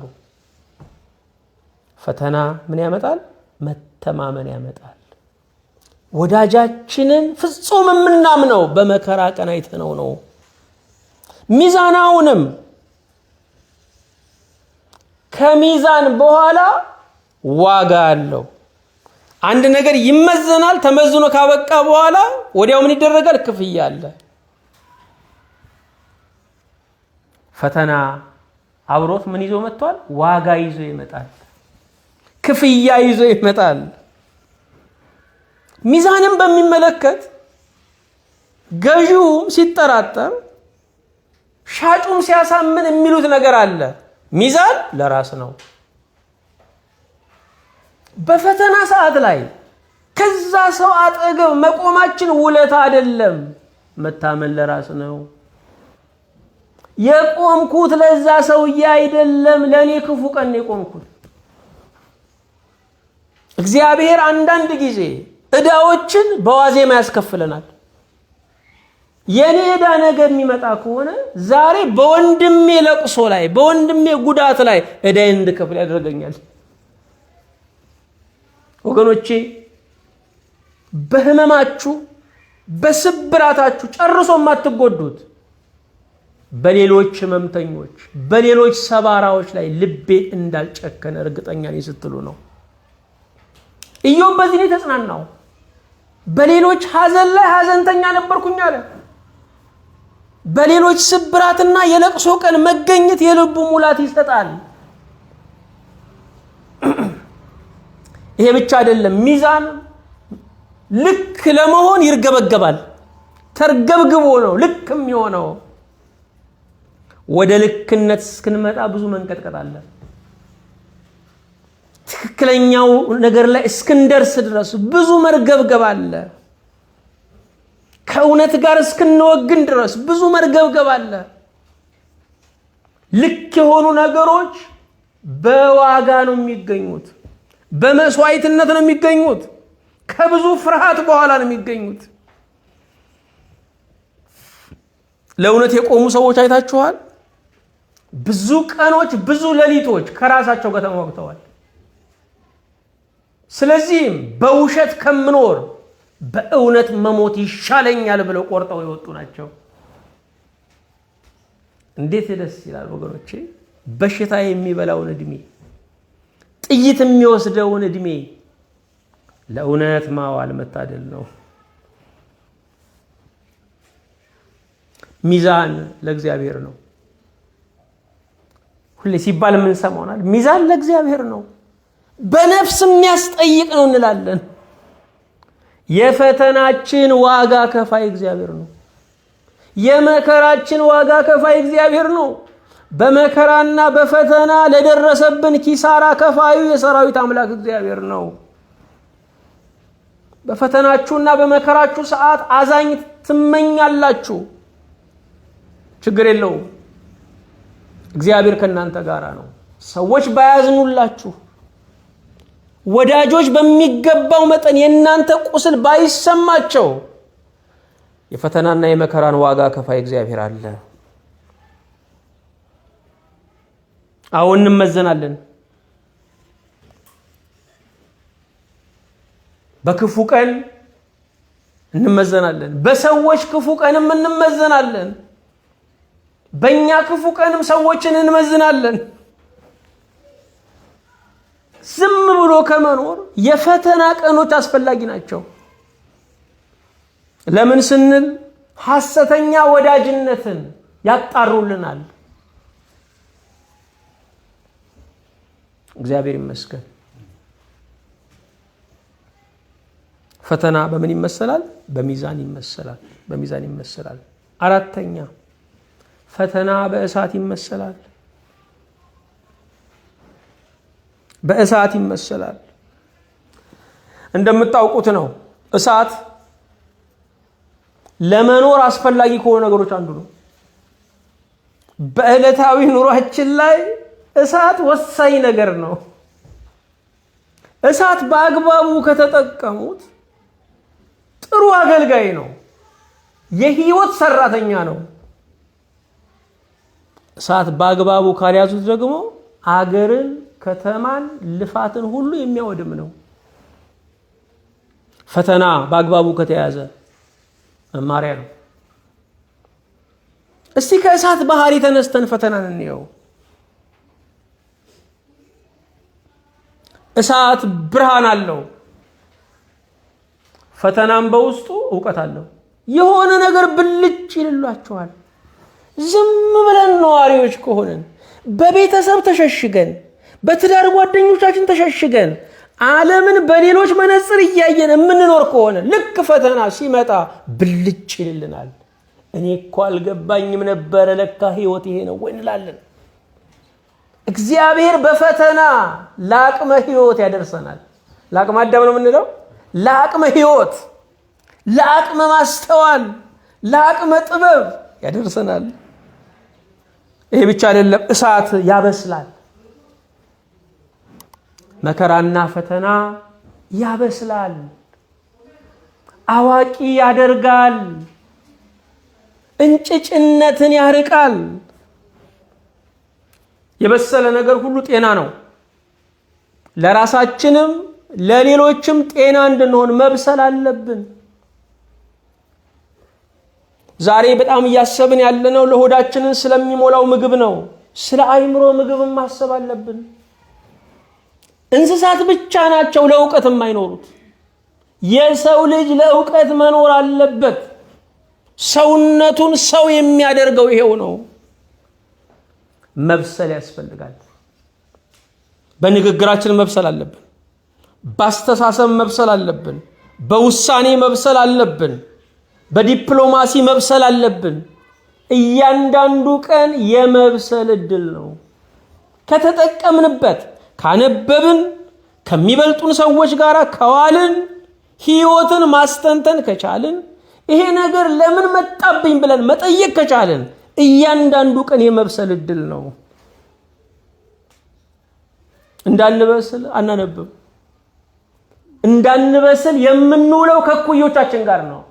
ፈተና ምን ያመጣል? መተማመን ያመጣል። ወዳጃችንን ፍጹም የምናምነው በመከራ ቀን አይተነው ነው። ሚዛናውንም ከሚዛን በኋላ ዋጋ አለው። አንድ ነገር ይመዘናል። ተመዝኖ ካበቃ በኋላ ወዲያው ምን ይደረጋል? ክፍያ አለ። ፈተና አብሮት ምን ይዞ መጥቷል? ዋጋ ይዞ ይመጣል። ክፍያ ይዞ ይመጣል። ሚዛንን በሚመለከት ገዢውም ሲጠራጠር ሻጩም ሲያሳምን የሚሉት ነገር አለ። ሚዛን ለራስ ነው። በፈተና ሰዓት ላይ ከዛ ሰው አጠገብ መቆማችን ውለታ አይደለም፣ መታመን ለራስ ነው። የቆምኩት ለዛ ሰውዬ አይደለም፣ ለኔ ክፉ ቀን የቆምኩት። እግዚአብሔር አንዳንድ ጊዜ ዕዳዎችን በዋዜማ ያስከፍለናል። የኔ ዕዳ ነገር የሚመጣ ከሆነ ዛሬ በወንድሜ ለቅሶ ላይ በወንድሜ ጉዳት ላይ ዕዳዬን እንድከፍል ያደርገኛል። ወገኖቼ በህመማችሁ በስብራታችሁ ጨርሶ የማትጎዱት በሌሎች ህመምተኞች በሌሎች ሰባራዎች ላይ ልቤ እንዳልጨከነ እርግጠኛ ነኝ ስትሉ ነው። ኢዮብ በዚህ ነው ተጽናናው። በሌሎች ሐዘን ላይ ሐዘንተኛ ነበርኩኝ አለ። በሌሎች ስብራትና የለቅሶ ቀን መገኘት የልቡ ሙላት ይሰጣል። ይሄ ብቻ አይደለም፣ ሚዛን ልክ ለመሆን ይርገበገባል። ተርገብግቦ ነው ልክ የሚሆነው። ወደ ልክነት እስክንመጣ ብዙ መንቀጥቀጥ አለ። ትክክለኛው ነገር ላይ እስክንደርስ ድረስ ብዙ መርገብገብ አለ። ከእውነት ጋር እስክንወግን ድረስ ብዙ መርገብገብ አለ። ልክ የሆኑ ነገሮች በዋጋ ነው የሚገኙት፣ በመስዋዕትነት ነው የሚገኙት፣ ከብዙ ፍርሃት በኋላ ነው የሚገኙት። ለእውነት የቆሙ ሰዎች አይታችኋል። ብዙ ቀኖች ብዙ ሌሊቶች ከራሳቸው ጋር ተሟግተዋል። ስለዚህም በውሸት ከምኖር በእውነት መሞት ይሻለኛል ብለው ቆርጠው የወጡ ናቸው። እንዴት ደስ ይላል ወገኖቼ! በሽታ የሚበላውን እድሜ፣ ጥይት የሚወስደውን እድሜ ለእውነት ማዋል መታደል ነው። ሚዛን ለእግዚአብሔር ነው። ሁሌ ሲባል ምን ሰማውናል? ሚዛን ለእግዚአብሔር ነው፣ በነፍስ የሚያስጠይቅ ነው እንላለን። የፈተናችን ዋጋ ከፋይ እግዚአብሔር ነው። የመከራችን ዋጋ ከፋይ እግዚአብሔር ነው። በመከራና በፈተና ለደረሰብን ኪሳራ ከፋዩ የሰራዊት አምላክ እግዚአብሔር ነው። በፈተናችሁና በመከራችሁ ሰዓት አዛኝ ትመኛላችሁ፣ ችግር የለውም። እግዚአብሔር ከእናንተ ጋር ነው። ሰዎች ባያዝኑላችሁ፣ ወዳጆች በሚገባው መጠን የእናንተ ቁስል ባይሰማቸው፣ የፈተናና የመከራን ዋጋ ከፋይ እግዚአብሔር አለ። አሁን እንመዘናለን። በክፉ ቀን እንመዘናለን፣ በሰዎች ክፉ ቀንም እንመዘናለን፣ በእኛ ክፉ ቀንም ሰዎችን እንመዝናለን። ዝም ብሎ ከመኖር የፈተና ቀኖች አስፈላጊ ናቸው። ለምን ስንል ሐሰተኛ ወዳጅነትን ያጣሩልናል። እግዚአብሔር ይመስገን። ፈተና በምን ይመሰላል? በሚዛን ይመሰላል። በሚዛን ይመሰላል። አራተኛ ፈተና በእሳት ይመሰላል። በእሳት ይመሰላል። እንደምታውቁት ነው እሳት ለመኖር አስፈላጊ ከሆኑ ነገሮች አንዱ ነው። በዕለታዊ ኑሯችን ላይ እሳት ወሳኝ ነገር ነው። እሳት በአግባቡ ከተጠቀሙት ጥሩ አገልጋይ ነው፣ የህይወት ሰራተኛ ነው። እሳት በአግባቡ ካልያዙት ደግሞ አገርን፣ ከተማን፣ ልፋትን ሁሉ የሚያወድም ነው። ፈተና በአግባቡ ከተያዘ መማሪያ ነው። እስቲ ከእሳት ባህሪ ተነስተን ፈተናን እንየው። እሳት ብርሃን አለው፣ ፈተናም በውስጡ ዕውቀት አለው። የሆነ ነገር ብልጭ ይልላችኋል። ዝም ብለን ነዋሪዎች ከሆነን በቤተሰብ ተሸሽገን፣ በትዳር ጓደኞቻችን ተሸሽገን ዓለምን በሌሎች መነጽር እያየን የምንኖር ከሆነ ልክ ፈተና ሲመጣ ብልጭ ይልልናል። እኔ እኮ አልገባኝም ነበረ፣ ለካ ህይወት ይሄ ነው ወይ እንላለን። እግዚአብሔር በፈተና ለአቅመ ህይወት ያደርሰናል። ለአቅመ አዳም ነው የምንለው፣ ለአቅመ ህይወት፣ ለአቅመ ማስተዋል፣ ለአቅመ ጥበብ ያደርሰናል። ይሄ ብቻ አይደለም፣ እሳት ያበስላል። መከራና ፈተና ያበስላል፣ አዋቂ ያደርጋል፣ እንጭጭነትን ያርቃል። የበሰለ ነገር ሁሉ ጤና ነው። ለራሳችንም ለሌሎችም ጤና እንድንሆን መብሰል አለብን። ዛሬ በጣም እያሰብን ያለነው ለሆዳችንን ስለሚሞላው ምግብ ነው። ስለ አእምሮ ምግብም ማሰብ አለብን። እንስሳት ብቻ ናቸው ለእውቀት የማይኖሩት። የሰው ልጅ ለእውቀት መኖር አለበት። ሰውነቱን ሰው የሚያደርገው ይሄው ነው። መብሰል ያስፈልጋል። በንግግራችን መብሰል አለብን። በአስተሳሰብ መብሰል አለብን። በውሳኔ መብሰል አለብን። በዲፕሎማሲ መብሰል አለብን። እያንዳንዱ ቀን የመብሰል እድል ነው። ከተጠቀምንበት፣ ካነበብን፣ ከሚበልጡን ሰዎች ጋር ከዋልን፣ ህይወትን ማስተንተን ከቻልን፣ ይሄ ነገር ለምን መጣብኝ ብለን መጠየቅ ከቻልን እያንዳንዱ ቀን የመብሰል እድል ነው። እንዳንበስል አናነብም። እንዳንበስል የምንውለው ከኩዮቻችን ጋር ነው።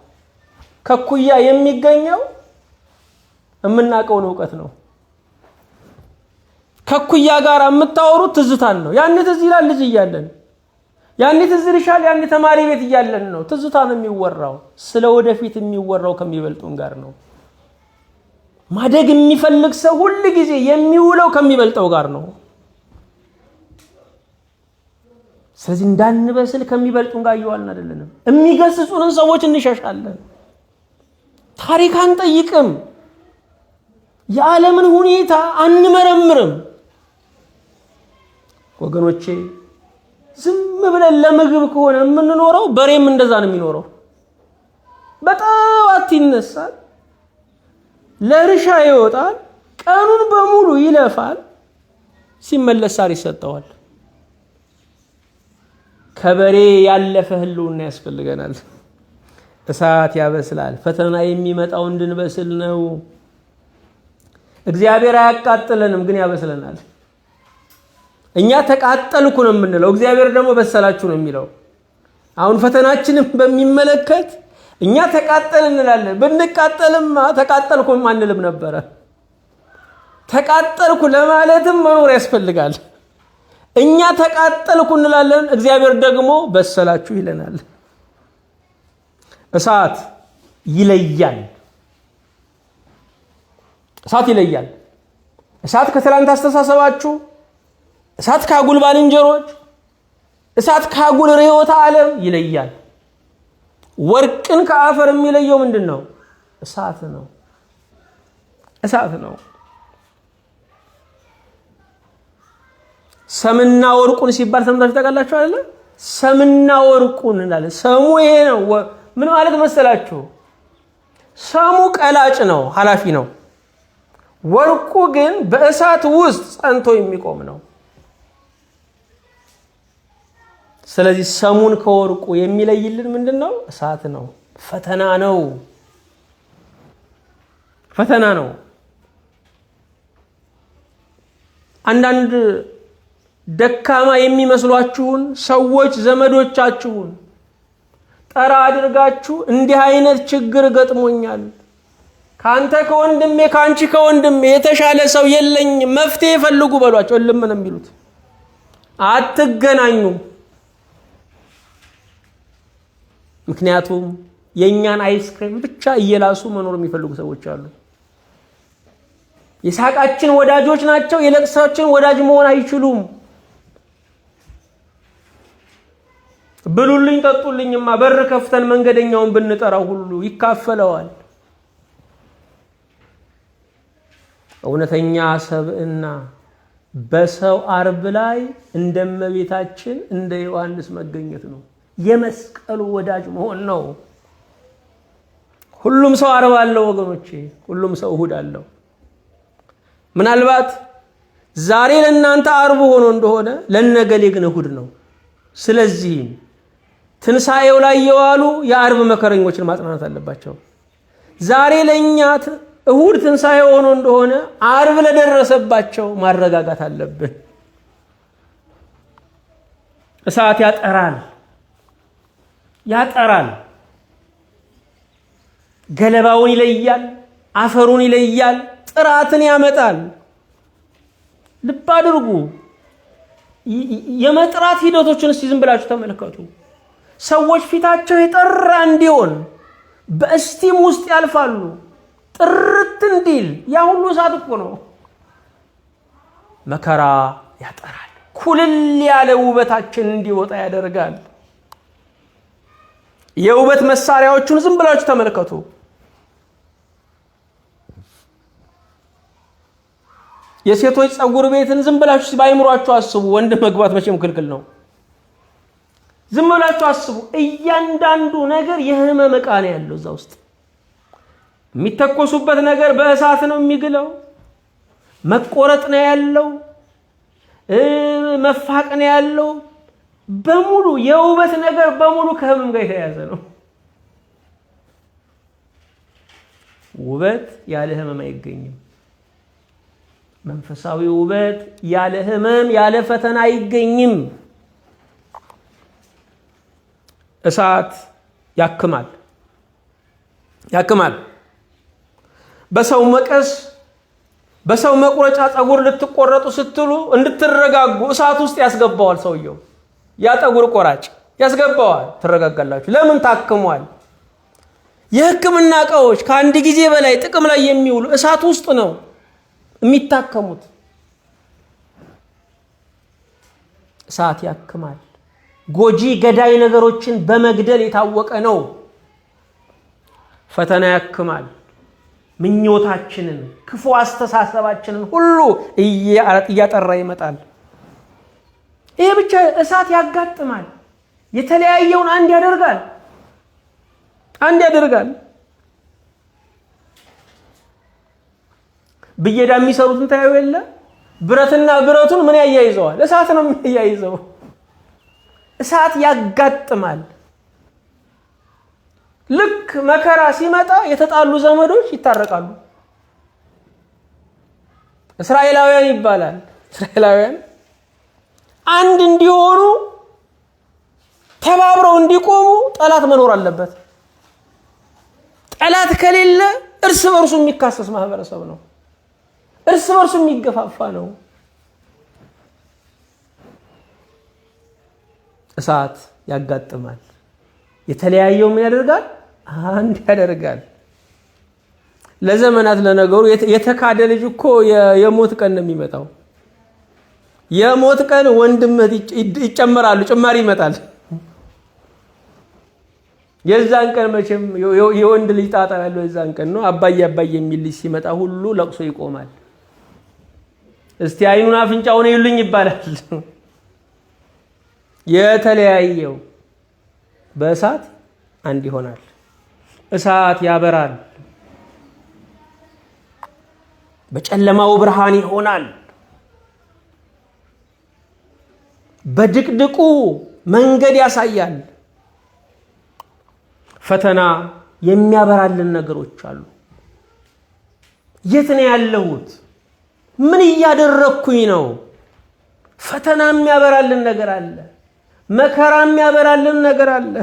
ከኩያ የሚገኘው የምናውቀውን ዕውቀት ነው። ከኩያ ጋር የምታወሩት ትዝታን ነው። ያኔ ትዝ ይላል ልጅ እያለን፣ ያኔ ትዝ ይልሻል ያኔ ተማሪ ቤት እያለን ነው። ትዝታ ነው የሚወራው። ስለ ወደፊት የሚወራው ከሚበልጡን ጋር ነው። ማደግ የሚፈልግ ሰው ሁሉ ጊዜ የሚውለው ከሚበልጠው ጋር ነው። ስለዚህ እንዳንበስል ከሚበልጡን ጋር እየዋልን አይደለንም። የሚገስጹንን ሰዎች እንሸሻለን። ታሪክ አንጠይቅም። የዓለምን ሁኔታ አንመረምርም። ወገኖቼ ዝም ብለን ለምግብ ከሆነ የምንኖረው በሬም እንደዛ ነው የሚኖረው። በጠዋት ይነሳል፣ ለእርሻ ይወጣል፣ ቀኑን በሙሉ ይለፋል፣ ሲመለስ ሳር ይሰጠዋል። ከበሬ ያለፈ ህልውና ያስፈልገናል። እሳት ያበስላል። ፈተና የሚመጣው እንድንበስል ነው። እግዚአብሔር አያቃጥለንም፣ ግን ያበስለናል። እኛ ተቃጠልኩ ነው የምንለው፣ እግዚአብሔር ደግሞ በሰላችሁ ነው የሚለው። አሁን ፈተናችንን በሚመለከት እኛ ተቃጠል እንላለን። ብንቃጠልማ ተቃጠልኩም አንልም ነበረ። ተቃጠልኩ ለማለትም መኖር ያስፈልጋል። እኛ ተቃጠልኩ እንላለን፣ እግዚአብሔር ደግሞ በሰላችሁ ይለናል። እሳት ይለያል። እሳት ይለያል። እሳት ከትላንት አስተሳሰባችሁ፣ እሳት ከአጉል ባልንጀሮች፣ እሳት ከአጉል ርዕዮተ ዓለም ይለያል። ወርቅን ከአፈር የሚለየው ምንድን ነው? እሳት ነው። እሳት ነው። ሰምና ወርቁን ሲባል ሰምታችሁ ታውቃላችሁ አይደል? ሰምና ወርቁን እንላለን። ሰሙ ይሄ ነው። ምን ማለት መሰላችሁ? ሰሙ ቀላጭ ነው፣ ኃላፊ ነው። ወርቁ ግን በእሳት ውስጥ ጸንቶ የሚቆም ነው። ስለዚህ ሰሙን ከወርቁ የሚለይልን ምንድን ነው? እሳት ነው። ፈተና ነው። ፈተና ነው። አንዳንድ ደካማ የሚመስሏችሁን ሰዎች ዘመዶቻችሁን ጠራ አድርጋችሁ እንዲህ አይነት ችግር ገጥሞኛል፣ ካንተ ከወንድሜ ካንቺ ከወንድሜ የተሻለ ሰው የለኝም፣ መፍትሄ ፈልጉ በሏቸው። እልም ነው የሚሉት። አትገናኙም። ምክንያቱም የእኛን አይስክሬም ብቻ እየላሱ መኖር የሚፈልጉ ሰዎች አሉ። የሳቃችን ወዳጆች ናቸው፣ የለቅሳችን ወዳጅ መሆን አይችሉም። ብሉልኝ ጠጡልኝማ በር ከፍተን መንገደኛውን ብንጠራው ሁሉ ይካፈለዋል። እውነተኛ ሰብዕና በሰው አርብ ላይ እንደ እመቤታችን እንደ ዮሐንስ መገኘት ነው። የመስቀሉ ወዳጅ መሆን ነው። ሁሉም ሰው አርብ አለው ወገኖቼ፣ ሁሉም ሰው እሁድ አለው። ምናልባት ዛሬ ለእናንተ አርብ ሆኖ እንደሆነ ለነገሌ ግን እሁድ ነው። ስለዚህም ትንሣኤው ላይ የዋሉ የአርብ መከረኞችን ማጽናናት አለባቸው። ዛሬ ለእኛ እሁድ ትንሣኤ ሆኖ እንደሆነ አርብ ለደረሰባቸው ማረጋጋት አለብን። እሳት ያጠራል፣ ያጠራል። ገለባውን ይለያል፣ አፈሩን ይለያል፣ ጥራትን ያመጣል። ልብ አድርጉ። የመጥራት ሂደቶችን እስቲ ዝም ብላችሁ ተመልከቱ። ሰዎች ፊታቸው የጠራ እንዲሆን በእስቲም ውስጥ ያልፋሉ። ጥርት እንዲል ያ ሁሉ እሳት እኮ ነው። መከራ ያጠራል። ኩልል ያለ ውበታችን እንዲወጣ ያደርጋል። የውበት መሳሪያዎቹን ዝም ብላችሁ ተመልከቱ። የሴቶች ጸጉር ቤትን ዝም ብላችሁ ባይምሯችሁ አስቡ። ወንድ መግባት መቼም ክልክል ነው። ዝም ብላችሁ አስቡ። እያንዳንዱ ነገር የህመም ዕቃ ነው ያለው እዛ ውስጥ። የሚተኮሱበት ነገር በእሳት ነው የሚግለው። መቆረጥ ነው ያለው፣ መፋቅ ነው ያለው። በሙሉ የውበት ነገር በሙሉ ከህመም ጋር የተያያዘ ነው። ውበት ያለ ህመም አይገኝም። መንፈሳዊ ውበት ያለ ህመም ያለ ፈተና አይገኝም። እሳት ያክማል፣ ያክማል። በሰው መቀስ በሰው መቁረጫ ጸጉር ልትቆረጡ ስትሉ እንድትረጋጉ እሳት ውስጥ ያስገባዋል ሰውየው። ያ ጸጉር ቆራጭ ያስገባዋል። ትረጋጋላችሁ። ለምን? ታክሟል። የህክምና ዕቃዎች ከአንድ ጊዜ በላይ ጥቅም ላይ የሚውሉ እሳት ውስጥ ነው የሚታከሙት። እሳት ያክማል። ጎጂ ገዳይ ነገሮችን በመግደል የታወቀ ነው። ፈተና ያክማል። ምኞታችንን፣ ክፉ አስተሳሰባችንን ሁሉ እያጠራ ይመጣል። ይሄ ብቻ እሳት ያጋጥማል። የተለያየውን አንድ ያደርጋል፣ አንድ ያደርጋል። ብየዳ የሚሰሩትን ታዩ የለ? ብረትና ብረቱን ምን ያያይዘዋል? እሳት ነው የሚያያይዘው። እሳት ያጋጥማል። ልክ መከራ ሲመጣ የተጣሉ ዘመዶች ይታረቃሉ። እስራኤላውያን ይባላል። እስራኤላውያን አንድ እንዲሆኑ ተባብረው እንዲቆሙ ጠላት መኖር አለበት። ጠላት ከሌለ እርስ በርሱ የሚካሰስ ማህበረሰብ ነው። እርስ በርሱ የሚገፋፋ ነው። እሳት ያጋጥማል። የተለያየው ምን ያደርጋል? አንድ ያደርጋል። ለዘመናት ለነገሩ የተካደ ልጅ እኮ የሞት ቀን ነው የሚመጣው። የሞት ቀን ወንድምህ ይጨመራሉ፣ ጭማሪ ይመጣል። የዛን ቀን መቼም የወንድ ልጅ ጣጣ ያለው የዛን ቀን ነው። አባዬ አባዬ የሚል ልጅ ሲመጣ ሁሉ ለቅሶ ይቆማል። እስቲ አይኑን አፍንጫውን ይሉኝ ይባላል። የተለያየው በእሳት አንድ ይሆናል። እሳት ያበራል፣ በጨለማው ብርሃን ይሆናል። በድቅድቁ መንገድ ያሳያል። ፈተና የሚያበራልን ነገሮች አሉ። የት ነው ያለሁት? ምን እያደረኩኝ ነው? ፈተና የሚያበራልን ነገር አለ። መከራ የሚያበራልን ነገር አለ።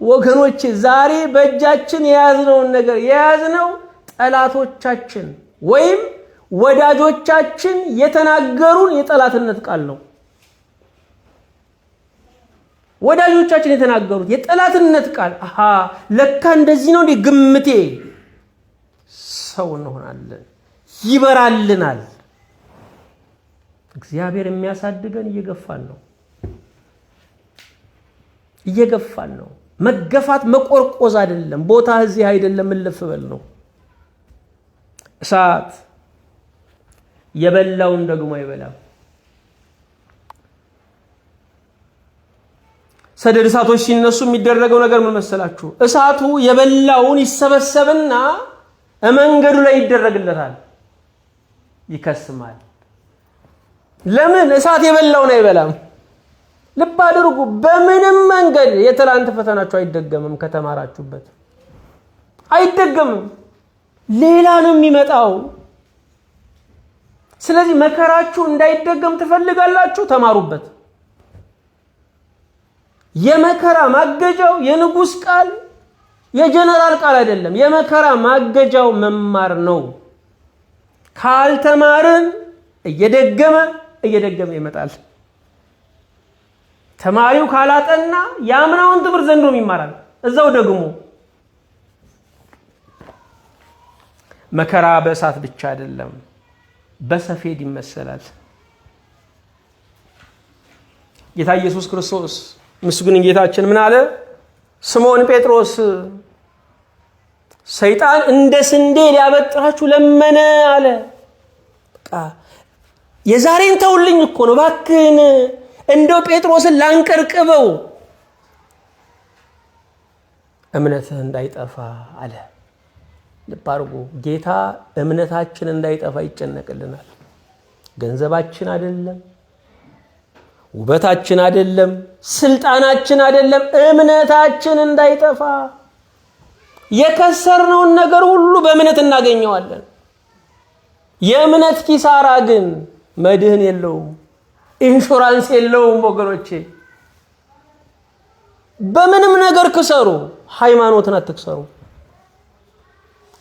ወገኖቼ ዛሬ በእጃችን የያዝነውን ነገር የያዝነው ጠላቶቻችን ወይም ወዳጆቻችን የተናገሩን የጠላትነት ቃል ነው። ወዳጆቻችን የተናገሩት የጠላትነት ቃል ለካ እንደዚህ ነው እንዴ ግምቴ። ሰው እንሆናለን፣ ይበራልናል። እግዚአብሔር የሚያሳድገን እየገፋን ነው፣ እየገፋን ነው። መገፋት መቆርቆዝ አይደለም፣ ቦታ እዚህ አይደለም፣ እልፍ በል ነው። እሳት የበላውን ደግሞ አይበላም። ሰደድ እሳቶች ሲነሱ የሚደረገው ነገር ምን መሰላችሁ? እሳቱ የበላውን ይሰበሰብና መንገዱ ላይ ይደረግለታል፣ ይከስማል። ለምን? እሳት የበላውን አይበላም። ልብ አድርጉ። በምንም መንገድ የትላንት ፈተናችሁ አይደገምም። ከተማራችሁበት አይደገምም፣ ሌላ ነው የሚመጣው። ስለዚህ መከራችሁ እንዳይደገም ትፈልጋላችሁ፣ ተማሩበት። የመከራ ማገጃው የንጉስ ቃል የጀነራል ቃል አይደለም። የመከራ ማገጃው መማር ነው። ካልተማርን እየደገመ ይመጣል። ተማሪው ካላጠና ያምናውን ትምህርት ዘንድሮም ይማራል እዛው ደግሞ። መከራ በእሳት ብቻ አይደለም፣ በሰፌድ ይመሰላል። ጌታ ኢየሱስ ክርስቶስ ምስጉን ጌታችን ምን አለ? ስምዖን ጴጥሮስ ሰይጣን እንደ ስንዴ ሊያበጥራችሁ ለመነ አለ። በቃ የዛሬን ተውልኝ እኮ ነው፣ እባክህን እንደው ጴጥሮስን ላንቀርቅበው፣ እምነትህ እንዳይጠፋ አለ። ልብ አድርጉ። ጌታ እምነታችን እንዳይጠፋ ይጨነቅልናል። ገንዘባችን አይደለም፣ ውበታችን አይደለም፣ ስልጣናችን አይደለም፣ እምነታችን እንዳይጠፋ። የከሰርነውን ነገር ሁሉ በእምነት እናገኘዋለን። የእምነት ኪሳራ ግን መድህን የለውም፣ ኢንሹራንስ የለውም። ወገኖቼ በምንም ነገር ክሰሩ፣ ሃይማኖትን አትክሰሩ።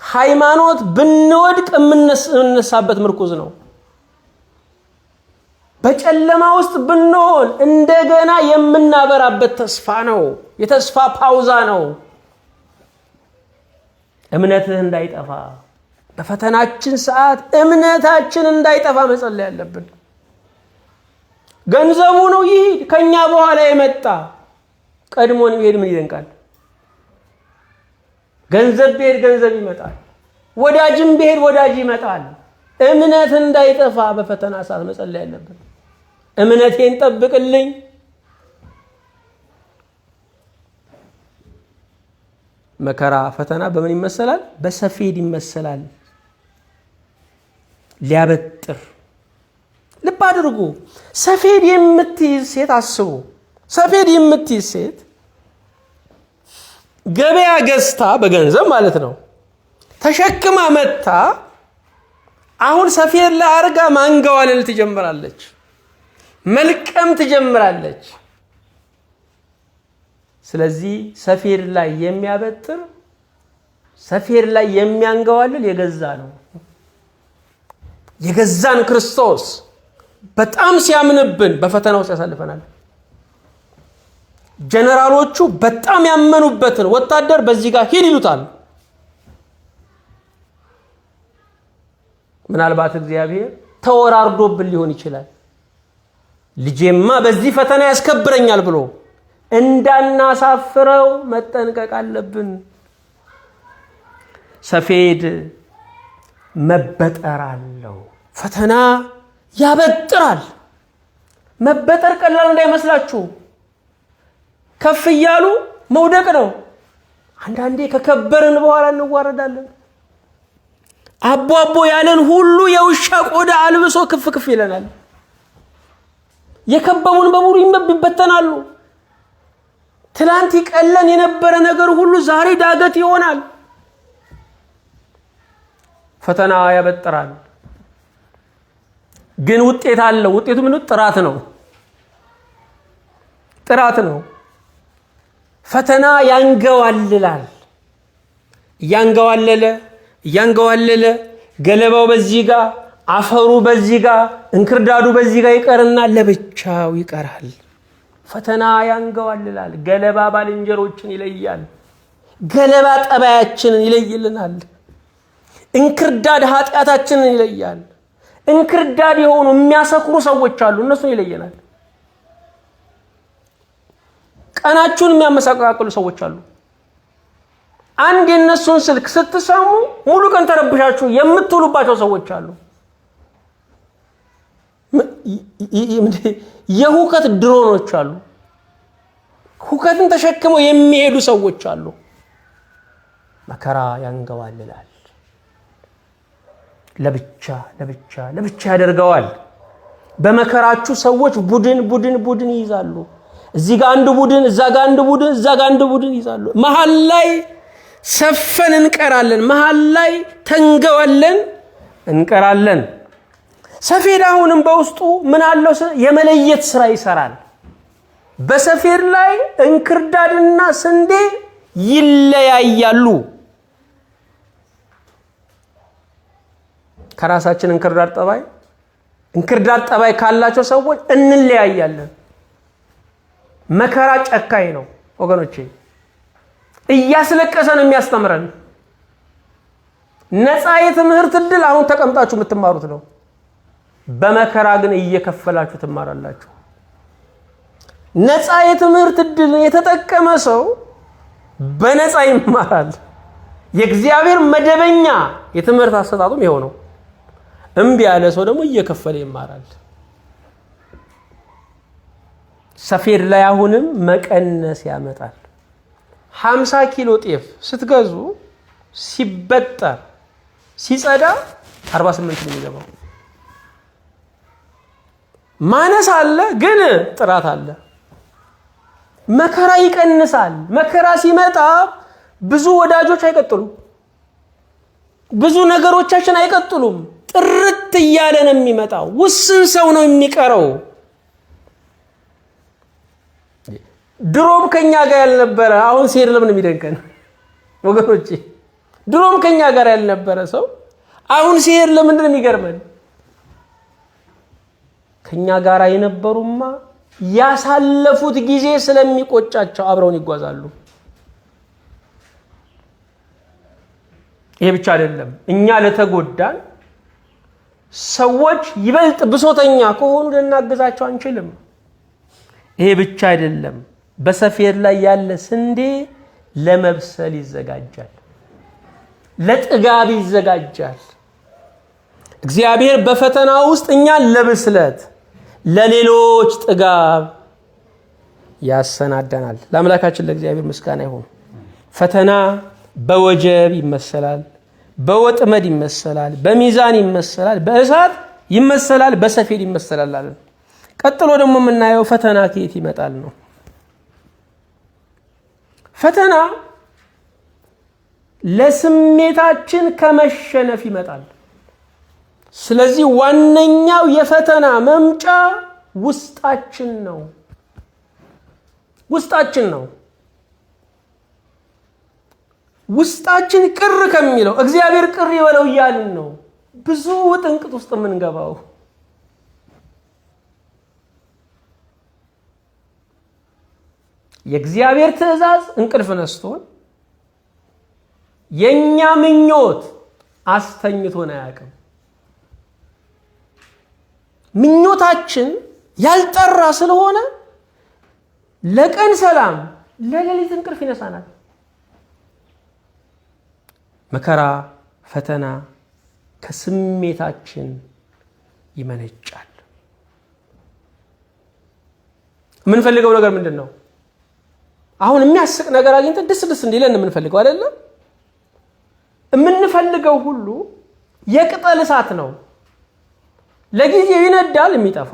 ሃይማኖት ብንወድቅ የምንነሳበት ምርኩዝ ነው። በጨለማ ውስጥ ብንሆን እንደገና የምናበራበት ተስፋ ነው። የተስፋ ፓውዛ ነው። እምነትህ እንዳይጠፋ፣ በፈተናችን ሰዓት እምነታችን እንዳይጠፋ መጸለይ ያለብን። ገንዘቡ ነው ይሄድ፣ ከኛ በኋላ የመጣ ቀድሞን ይሄድ ምን ይደንቃል? ገንዘብ ቢሄድ ገንዘብ ይመጣል፣ ወዳጅም ቢሄድ ወዳጅ ይመጣል። እምነት እንዳይጠፋ በፈተና ሰዓት መጸለይ ያለብን። እምነቴን ጠብቅልኝ። መከራ ፈተና በምን ይመሰላል? በሰፌድ ይመሰላል፣ ሊያበጥር። ልብ አድርጉ። ሰፌድ የምትይዝ ሴት አስቡ። ሰፌድ የምትይዝ ሴት ገበያ ገዝታ በገንዘብ ማለት ነው ተሸክማ መታ አሁን ሰፌድ ላይ አርጋ ማንገዋለል ትጀምራለች፣ መልቀም ትጀምራለች። ስለዚህ ሰፌድ ላይ የሚያበጥር ሰፌድ ላይ የሚያንገዋልል የገዛ ነው። የገዛን ክርስቶስ በጣም ሲያምንብን በፈተናው ያሳልፈናል። ጀነራሎቹ በጣም ያመኑበትን ወታደር በዚህ ጋር ሂድ ይሉታል። ምናልባት እግዚአብሔር ተወራርዶብን ሊሆን ይችላል። ልጄማ በዚህ ፈተና ያስከብረኛል ብሎ እንዳናሳፍረው መጠንቀቅ አለብን። ሰፌድ መበጠር አለው። ፈተና ያበጥራል። መበጠር ቀላል እንዳይመስላችሁ። ከፍ እያሉ መውደቅ ነው። አንዳንዴ ከከበርን በኋላ እንዋረዳለን። አቦ አቦ ያለን ሁሉ የውሻ ቆዳ አልብሶ ክፍ ክፍ ይለናል። የከበቡን በሙሉ ይበተናሉ። ትላንት ይቀለን የነበረ ነገር ሁሉ ዛሬ ዳገት ይሆናል። ፈተና ያበጥራል፣ ግን ውጤት አለው። ውጤቱ ምን? ጥራት ነው። ጥራት ነው። ፈተና ያንገዋልላል። እያንገዋለለ ገለባው በዚህ ጋር፣ አፈሩ በዚህ ጋር፣ እንክርዳዱ በዚህ ጋር ይቀርና ለብቻው ይቀራል። ፈተና ያንገዋልላል። ገለባ ባልንጀሮችን ይለያል። ገለባ ጠባያችንን ይለይልናል። እንክርዳድ ኃጢአታችንን ይለያል። እንክርዳድ የሆኑ የሚያሰክሩ ሰዎች አሉ፣ እነሱን ይለየናል። ቀናችሁን የሚያመሳቅሉ ሰዎች አሉ። አንድ የነሱን ስልክ ስትሰሙ ሙሉ ቀን ተረብሻችሁ የምትውሉባቸው ሰዎች አሉ። የሁከት ድሮኖች አሉ። ሁከትን ተሸክመው የሚሄዱ ሰዎች አሉ። መከራ ያንገዋልላል። ለብቻ ያደርገዋል። በመከራችሁ ሰዎች ቡድን ይይዛሉ። እዚህ ጋር አንድ ቡድን፣ እዛ ጋር አንድ ቡድን፣ እዛ ጋር አንድ ቡድን ይይዛሉ። መሃል ላይ ሰፈን እንቀራለን። መሃል ላይ ተንገዋለን እንቀራለን። ሰፌድ አሁንም በውስጡ ምን አለው? የመለየት ስራ ይሰራል። በሰፌድ ላይ እንክርዳድና ስንዴ ይለያያሉ። ከራሳችን እንክርዳድ ጠባይ ካላቸው ሰዎች እንለያያለን። መከራ ጨካኝ ነው ወገኖቼ። እያስለቀሰ ነው የሚያስተምረን። ነፃ የትምህርት ዕድል አሁን ተቀምጣችሁ የምትማሩት ነው። በመከራ ግን እየከፈላችሁ ትማራላችሁ። ነፃ የትምህርት ዕድል የተጠቀመ ሰው በነፃ ይማራል። የእግዚአብሔር መደበኛ የትምህርት አሰጣጡም ይኸው ነው። እምቢ ያለ ሰው ደግሞ እየከፈለ ይማራል። ሰፌድ ላይ አሁንም መቀነስ ያመጣል። 50 ኪሎ ጤፍ ስትገዙ ሲበጠር ሲጸዳ 48 ነው የሚገባው። ማነስ አለ፣ ግን ጥራት አለ። መከራ ይቀንሳል። መከራ ሲመጣ ብዙ ወዳጆች አይቀጥሉም። ብዙ ነገሮቻችን አይቀጥሉም። ጥርት እያለ ነው የሚመጣው። ውስን ሰው ነው የሚቀረው። ድሮም ከኛ ጋር ያልነበረ አሁን ሲሄድ ለምን የሚደንቀን ወገኖቼ? ድሮም ከኛ ጋር ያልነበረ ሰው አሁን ሲሄድ ለምንድን ነው የሚገርመን? ከኛ ጋር የነበሩማ ያሳለፉት ጊዜ ስለሚቆጫቸው አብረውን ይጓዛሉ። ይሄ ብቻ አይደለም። እኛ ለተጎዳን ሰዎች ይበልጥ ብሶተኛ ከሆኑ ልናግዛቸው አንችልም። ይሄ ብቻ አይደለም። በሰፌድ ላይ ያለ ስንዴ ለመብሰል ይዘጋጃል፣ ለጥጋብ ይዘጋጃል። እግዚአብሔር በፈተና ውስጥ እኛን ለብስለት ለሌሎች ጥጋብ ያሰናደናል። ለአምላካችን ለእግዚአብሔር ምስጋና ይሁን። ፈተና በወጀብ ይመሰላል፣ በወጥመድ ይመሰላል፣ በሚዛን ይመሰላል፣ በእሳት ይመሰላል፣ በሰፌድ ይመሰላል አለ። ቀጥሎ ደግሞ የምናየው ፈተና ከየት ይመጣል ነው። ፈተና ለስሜታችን ከመሸነፍ ይመጣል። ስለዚህ ዋነኛው የፈተና መምጫ ውስጣችን ነው። ውስጣችን ቅር ከሚለው እግዚአብሔር ቅር ይበለው እያልን ነው ብዙ ጥንቅጥ ውስጥ የምንገባው። የእግዚአብሔር ትእዛዝ እንቅልፍ ነስቶን የኛ ምኞት አስተኝቶን አያውቅም። ምኞታችን ያልጠራ ስለሆነ ለቀን ሰላም ለሌሊት እንቅልፍ ይነሳናል። መከራ ፈተና ከስሜታችን ይመነጫል። የምንፈልገው ነገር ምንድን ነው? አሁን የሚያስቅ ነገር አግኝተን ደስ እንዲለን የምንፈልገው አይደለም። የምንፈልገው ሁሉ የቅጠል እሳት ነው። ለጊዜው ይነዳል፣ የሚጠፋ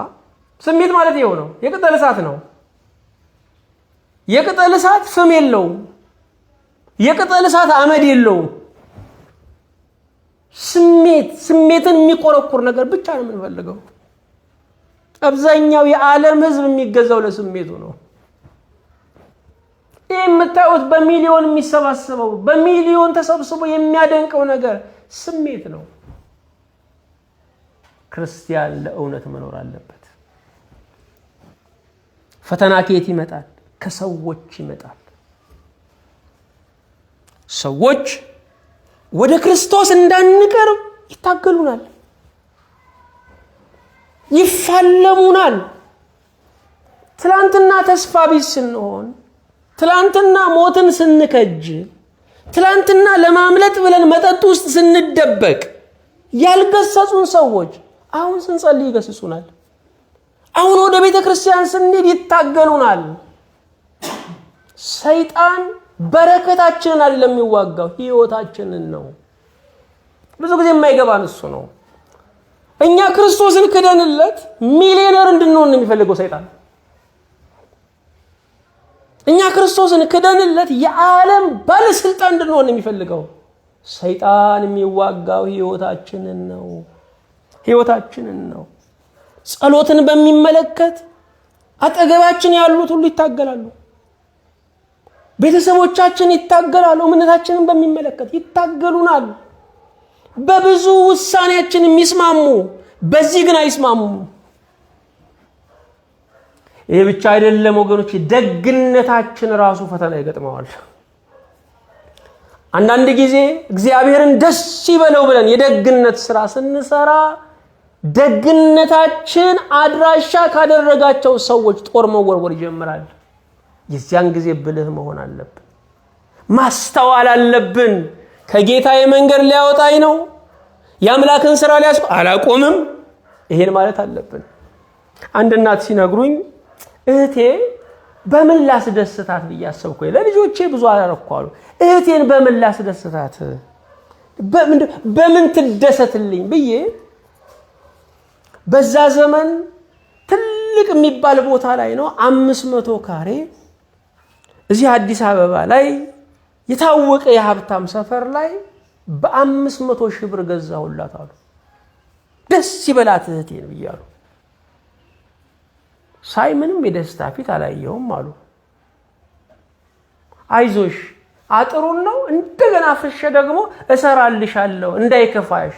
ስሜት ማለት ይኸው ነው። የቅጠል እሳት ነው። የቅጠል እሳት ፍም የለውም። የቅጠል እሳት አመድ የለውም። ስሜትን የሚቆረቁር ነገር ብቻ ነው የምንፈልገው። አብዛኛው የዓለም ሕዝብ የሚገዛው ለስሜቱ ነው። ይህ የምታዩት በሚሊዮን የሚሰባሰበው በሚሊዮን ተሰብስቦ የሚያደንቀው ነገር ስሜት ነው። ክርስቲያን ለእውነት መኖር አለበት። ፈተና ከየት ይመጣል? ከሰዎች ይመጣል። ሰዎች ወደ ክርስቶስ እንዳንቀርብ ይታገሉናል፣ ይፋለሙናል። ትላንትና ተስፋ ቢስ ስንሆን፣ ትላንትና ሞትን ስንከጅ፣ ትላንትና ለማምለጥ ብለን መጠጥ ውስጥ ስንደበቅ ያልገሰጹን ሰዎች አሁን ስንጸልይ ይገስጹናል። አሁን ወደ ቤተ ክርስቲያን ስንሄድ ይታገሉናል። ሰይጣን በረከታችንን አይደለም የሚዋጋው፣ ህይወታችንን ነው። ብዙ ጊዜ የማይገባን እሱ ነው። እኛ ክርስቶስን ክደንለት ሚሊዮነር እንድንሆን ነው የሚፈልገው ሰይጣን። እኛ ክርስቶስን ክደንለት የዓለም ባለስልጣን እንድንሆን ነው የሚፈልገው ሰይጣን። የሚዋጋው ህይወታችንን ነው፣ ህይወታችንን ነው። ጸሎትን በሚመለከት አጠገባችን ያሉት ሁሉ ይታገላሉ። ቤተሰቦቻችን ይታገላሉ። እምነታችንን በሚመለከት ይታገሉናል። በብዙ ውሳኔያችን የሚስማሙ፣ በዚህ ግን አይስማሙም። ይህ ብቻ አይደለም ወገኖች፣ ደግነታችን ራሱ ፈተና ይገጥመዋል። አንዳንድ ጊዜ እግዚአብሔርን ደስ ይበለው ብለን የደግነት ስራ ስንሰራ ደግነታችን አድራሻ ካደረጋቸው ሰዎች ጦር መወርወር ይጀምራል። የዚያን ጊዜ ብልህ መሆን አለብን፣ ማስተዋል አለብን። ከጌታዬ መንገድ ሊያወጣኝ ነው፣ የአምላክን ስራ ሊያስቆ አላቆምም፣ ይሄን ማለት አለብን። አንድ እናት ሲነግሩኝ እህቴ በምን ላስደስታት ብዬ አሰብኩ። ለልጆቼ ብዙ አላረኳሉ። እህቴን በምን ላስደስታት፣ በምን ትደሰትልኝ ብዬ በዛ ዘመን ትልቅ የሚባል ቦታ ላይ ነው 500 ካሬ እዚህ አዲስ አበባ ላይ የታወቀ የሀብታም ሰፈር ላይ በ500 ሺህ ብር ገዛሁላት አሉ። ደስ ይበላት እህቴን ብያሉ። ሳይ ምንም የደስታ ፊት አላየሁም አሉ። አይዞሽ አጥሩን ነው እንደገና ፍርሼ ደግሞ እሰራልሻለሁ እንዳይከፋሽ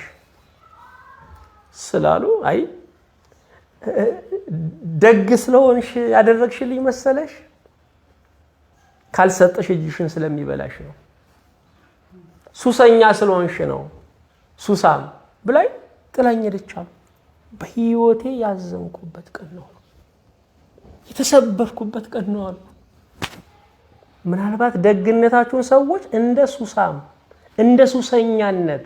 ስላሉ፣ አይ ደግ ስለሆንሽ ያደረግሽልኝ መሰለሽ? ካልሰጠሽ እጅሽን ስለሚበላሽ ነው። ሱሰኛ ስለሆንሽ ነው ሱሳም ብላይ ጥላኝ ሄደች አሉ። በህይወቴ ያዘንኩበት ቀን ነው፣ የተሰበርኩበት ቀን ነው አሉ። ምናልባት ደግነታችሁን ሰዎች እንደ ሱሳም እንደ ሱሰኛነት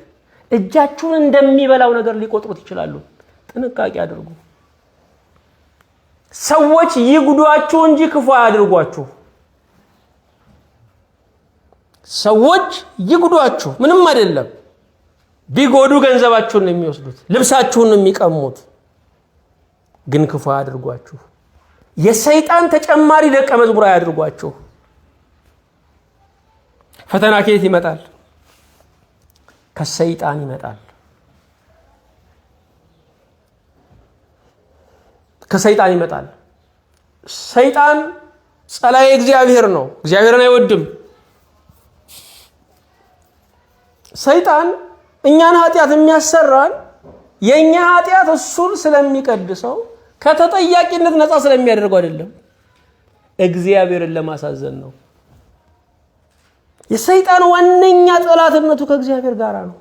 እጃችሁን እንደሚበላው ነገር ሊቆጥሩት ይችላሉ። ጥንቃቄ አድርጉ። ሰዎች ይጉዷችሁ እንጂ ክፉ አያድርጓችሁ። ሰዎች ይጉዷችሁ ምንም አይደለም። ቢጎዱ ገንዘባችሁን ነው የሚወስዱት፣ ልብሳችሁን ነው የሚቀሙት። ግን ክፉ አያድርጓችሁ። የሰይጣን ተጨማሪ ደቀ መዝሙር አያድርጓችሁ። ፈተና ከየት ይመጣል? ከሰይጣን ይመጣል። ከሰይጣን ይመጣል። ሰይጣን ጸላኤ እግዚአብሔር ነው። እግዚአብሔርን አይወድም። ሰይጣን እኛን ኃጢአት የሚያሰራን የኛ ኃጢአት እሱን ስለሚቀድሰው ከተጠያቂነት ነፃ ስለሚያደርገው አይደለም። እግዚአብሔርን ለማሳዘን ነው። የሰይጣን ዋነኛ ጠላትነቱ ከእግዚአብሔር ጋር ነው።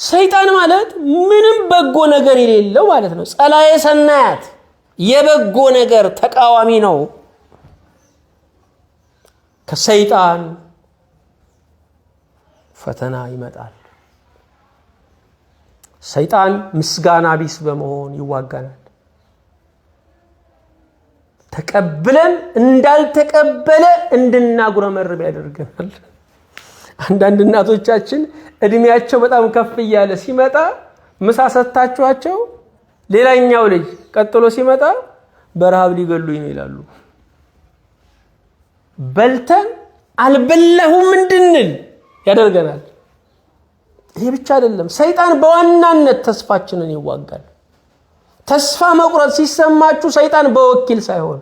ሰይጣን ማለት ምንም በጎ ነገር የሌለው ማለት ነው። ጸላኤ ሰናያት የበጎ ነገር ተቃዋሚ ነው። ከሰይጣን ፈተና ይመጣል። ሰይጣን ምስጋና ቢስ በመሆን ይዋጋናል። ተቀብለን እንዳልተቀበለ እንድናጉረመርብ ያደርገናል። አንዳንድ እናቶቻችን እድሜያቸው በጣም ከፍ እያለ ሲመጣ ምሳ ሰጥታችኋቸው ሌላኛው ልጅ ቀጥሎ ሲመጣ በረሃብ ሊገሉኝ ነው ይላሉ። በልተን አልበላሁም እንድንል ያደርገናል። ይሄ ብቻ አይደለም፣ ሰይጣን በዋናነት ተስፋችንን ይዋጋል። ተስፋ መቁረጥ ሲሰማችሁ ሰይጣን በወኪል ሳይሆን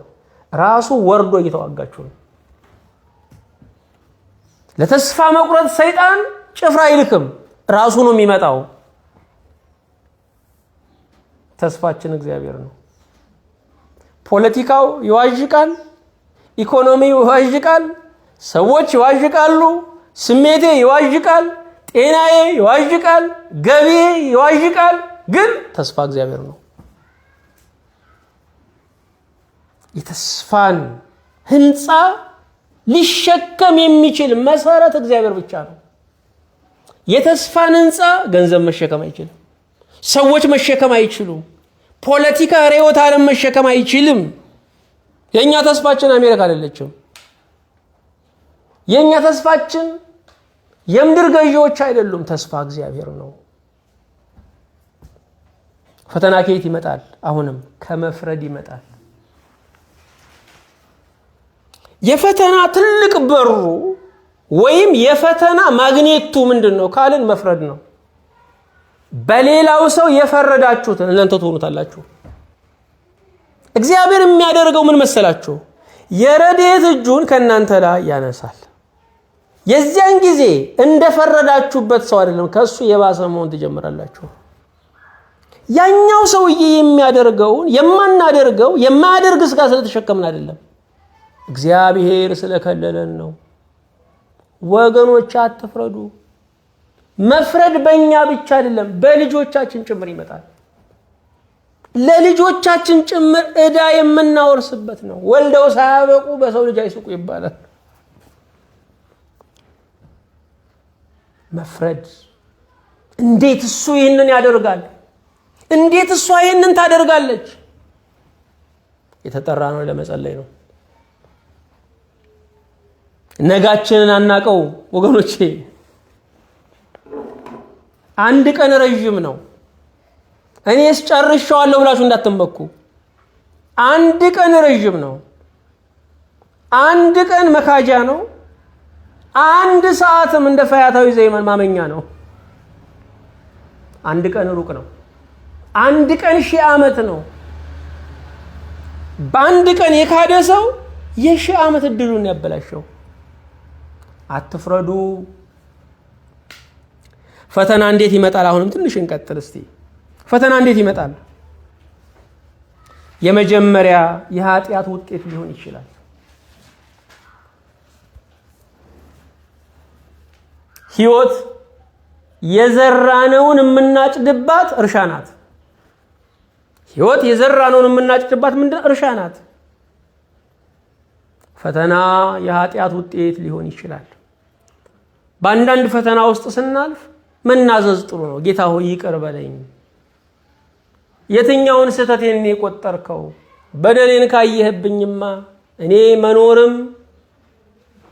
ራሱ ወርዶ እየተዋጋችሁ ነው። ለተስፋ መቁረጥ ሰይጣን ጭፍራ አይልክም፣ ራሱ ነው የሚመጣው። ተስፋችን እግዚአብሔር ነው። ፖለቲካው ይዋዥቃል፣ ኢኮኖሚው ይዋዥቃል፣ ሰዎች ይዋዥቃሉ፣ ስሜቴ ይዋዥቃል፣ ጤናዬ ይዋዥቃል፣ ገቢዬ ይዋዥቃል። ግን ተስፋ እግዚአብሔር ነው። የተስፋን ህንፃ ሊሸከም የሚችል መሰረት እግዚአብሔር ብቻ ነው። የተስፋን ህንፃ ገንዘብ መሸከም አይችልም። ሰዎች መሸከም አይችሉም። ፖለቲካ ርዕዮተ ዓለም መሸከም አይችልም። የኛ ተስፋችን አሜሪካ አይደለችም። የኛ ተስፋችን የምድር ገዢዎች አይደሉም። ተስፋ እግዚአብሔር ነው። ፈተና ከየት ይመጣል? አሁንም ከመፍረድ ይመጣል። የፈተና ትልቅ በሩ ወይም የፈተና ማግኔቱ ምንድነው ካልን መፍረድ ነው። በሌላው ሰው የፈረዳችሁትን እናንተ ትሆኑታላችሁ። እግዚአብሔር የሚያደርገው ምን መሰላችሁ? የረድኤት እጁን ከእናንተ ላይ ያነሳል። የዚያን ጊዜ እንደፈረዳችሁበት ሰው አይደለም፣ ከሱ የባሰ መሆን ትጀምራላችሁ። ያኛው ሰውዬ የሚያደርገውን የማናደርገው የማያደርግ ስጋ ስለተሸከምን አይደለም፣ እግዚአብሔር ስለከለለን ነው። ወገኖች አትፍረዱ። መፍረድ በእኛ ብቻ አይደለም፣ በልጆቻችን ጭምር ይመጣል። ለልጆቻችን ጭምር ዕዳ የምናወርስበት ነው። ወልደው ሳያበቁ በሰው ልጅ አይስቁ ይባላል። መፍረድ እንዴት እሱ ይህንን ያደርጋል? እንዴት እሷ ይህንን ታደርጋለች? የተጠራ ነው ለመጸለይ ነው። ነጋችንን አናቀው ወገኖቼ። አንድ ቀን ረጅም ነው። እኔስ ጨርሻለሁ ብላችሁ እንዳትመኩ። አንድ ቀን ረጅም ነው። አንድ ቀን መካጃ ነው። አንድ ሰዓትም እንደ ፈያታዊ ዘይመን ማመኛ ነው። አንድ ቀን ሩቅ ነው። አንድ ቀን 1000 ዓመት ነው። በአንድ ቀን የካደ ሰው የ1000 ዓመት እድሉን ያበላሸው። አትፍረዱ። ፈተና እንዴት ይመጣል? አሁንም ትንሽ እንቀጥል እስቲ። ፈተና እንዴት ይመጣል? የመጀመሪያ የኃጢአት ውጤት ሊሆን ይችላል። ሕይወት የዘራነውን የምናጭድባት እርሻ ናት። ሕይወት የዘራነውን የምናጭድባት ምንድን እርሻ ናት። ፈተና የኃጢአት ውጤት ሊሆን ይችላል። በአንዳንድ ፈተና ውስጥ ስናልፍ መናዘዝ ጥሩ ነው። ጌታ ሆይ ይቅር በለኝ፣ የትኛውን ስህተቴን የቆጠርከው? በደሌን ካየህብኝማ እኔ መኖርም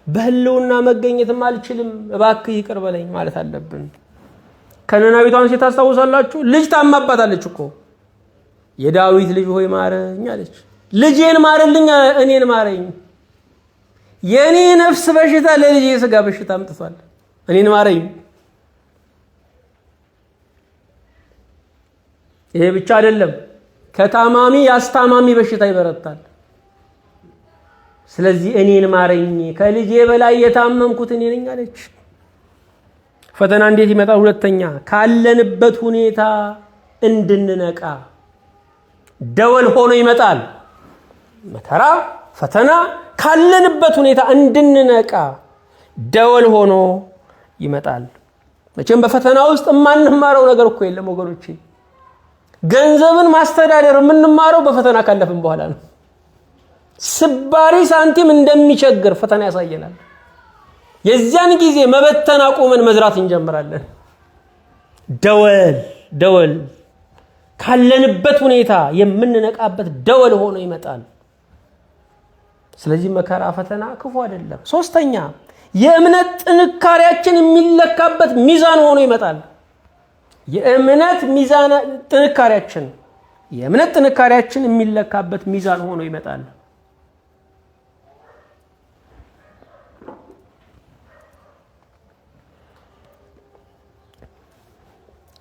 በህልውና መገኘትም አልችልም፣ እባክህ ይቅር በለኝ ማለት አለብን። ከነናዊቷን ሴት ታስታውሳላችሁ? ልጅ ታማባታለች እኮ። የዳዊት ልጅ ሆይ ማረኝ አለች። ልጄን ማረልኝ፣ እኔን ማረኝ። የኔ ነፍስ በሽታ ለልጄ ስጋ በሽታ አምጥቷል፣ እኔን ማረኝ። ይሄ ብቻ አይደለም፣ ከታማሚ ያስታማሚ በሽታ ይበረታል። ስለዚህ እኔን ማረኝ፣ ከልጄ በላይ የታመምኩት እኔ ነኝ አለች። ፈተና እንዴት ይመጣል? ሁለተኛ ካለንበት ሁኔታ እንድንነቃ ደወል ሆኖ ይመጣል። መከራ ፈተና ካለንበት ሁኔታ እንድንነቃ ደወል ሆኖ ይመጣል። መቼም በፈተና ውስጥ የማንማረው ነገር እኮ የለም ወገኖቼ። ገንዘብን ማስተዳደር የምንማረው በፈተና ካለፍን በኋላ ነው። ስባሪ ሳንቲም እንደሚቸግር ፈተና ያሳየናል። የዚያን ጊዜ መበተን አቁመን መዝራት እንጀምራለን። ደወል ካለንበት ሁኔታ የምንነቃበት ደወል ሆኖ ይመጣል። ስለዚህ መከራ ፈተና ክፉ አይደለም። ሶስተኛ የእምነት ጥንካሬያችን የሚለካበት ሚዛን ሆኖ ይመጣል። የእምነት ጥንካሬያችን የሚለካበት ሚዛን ሆኖ ይመጣል።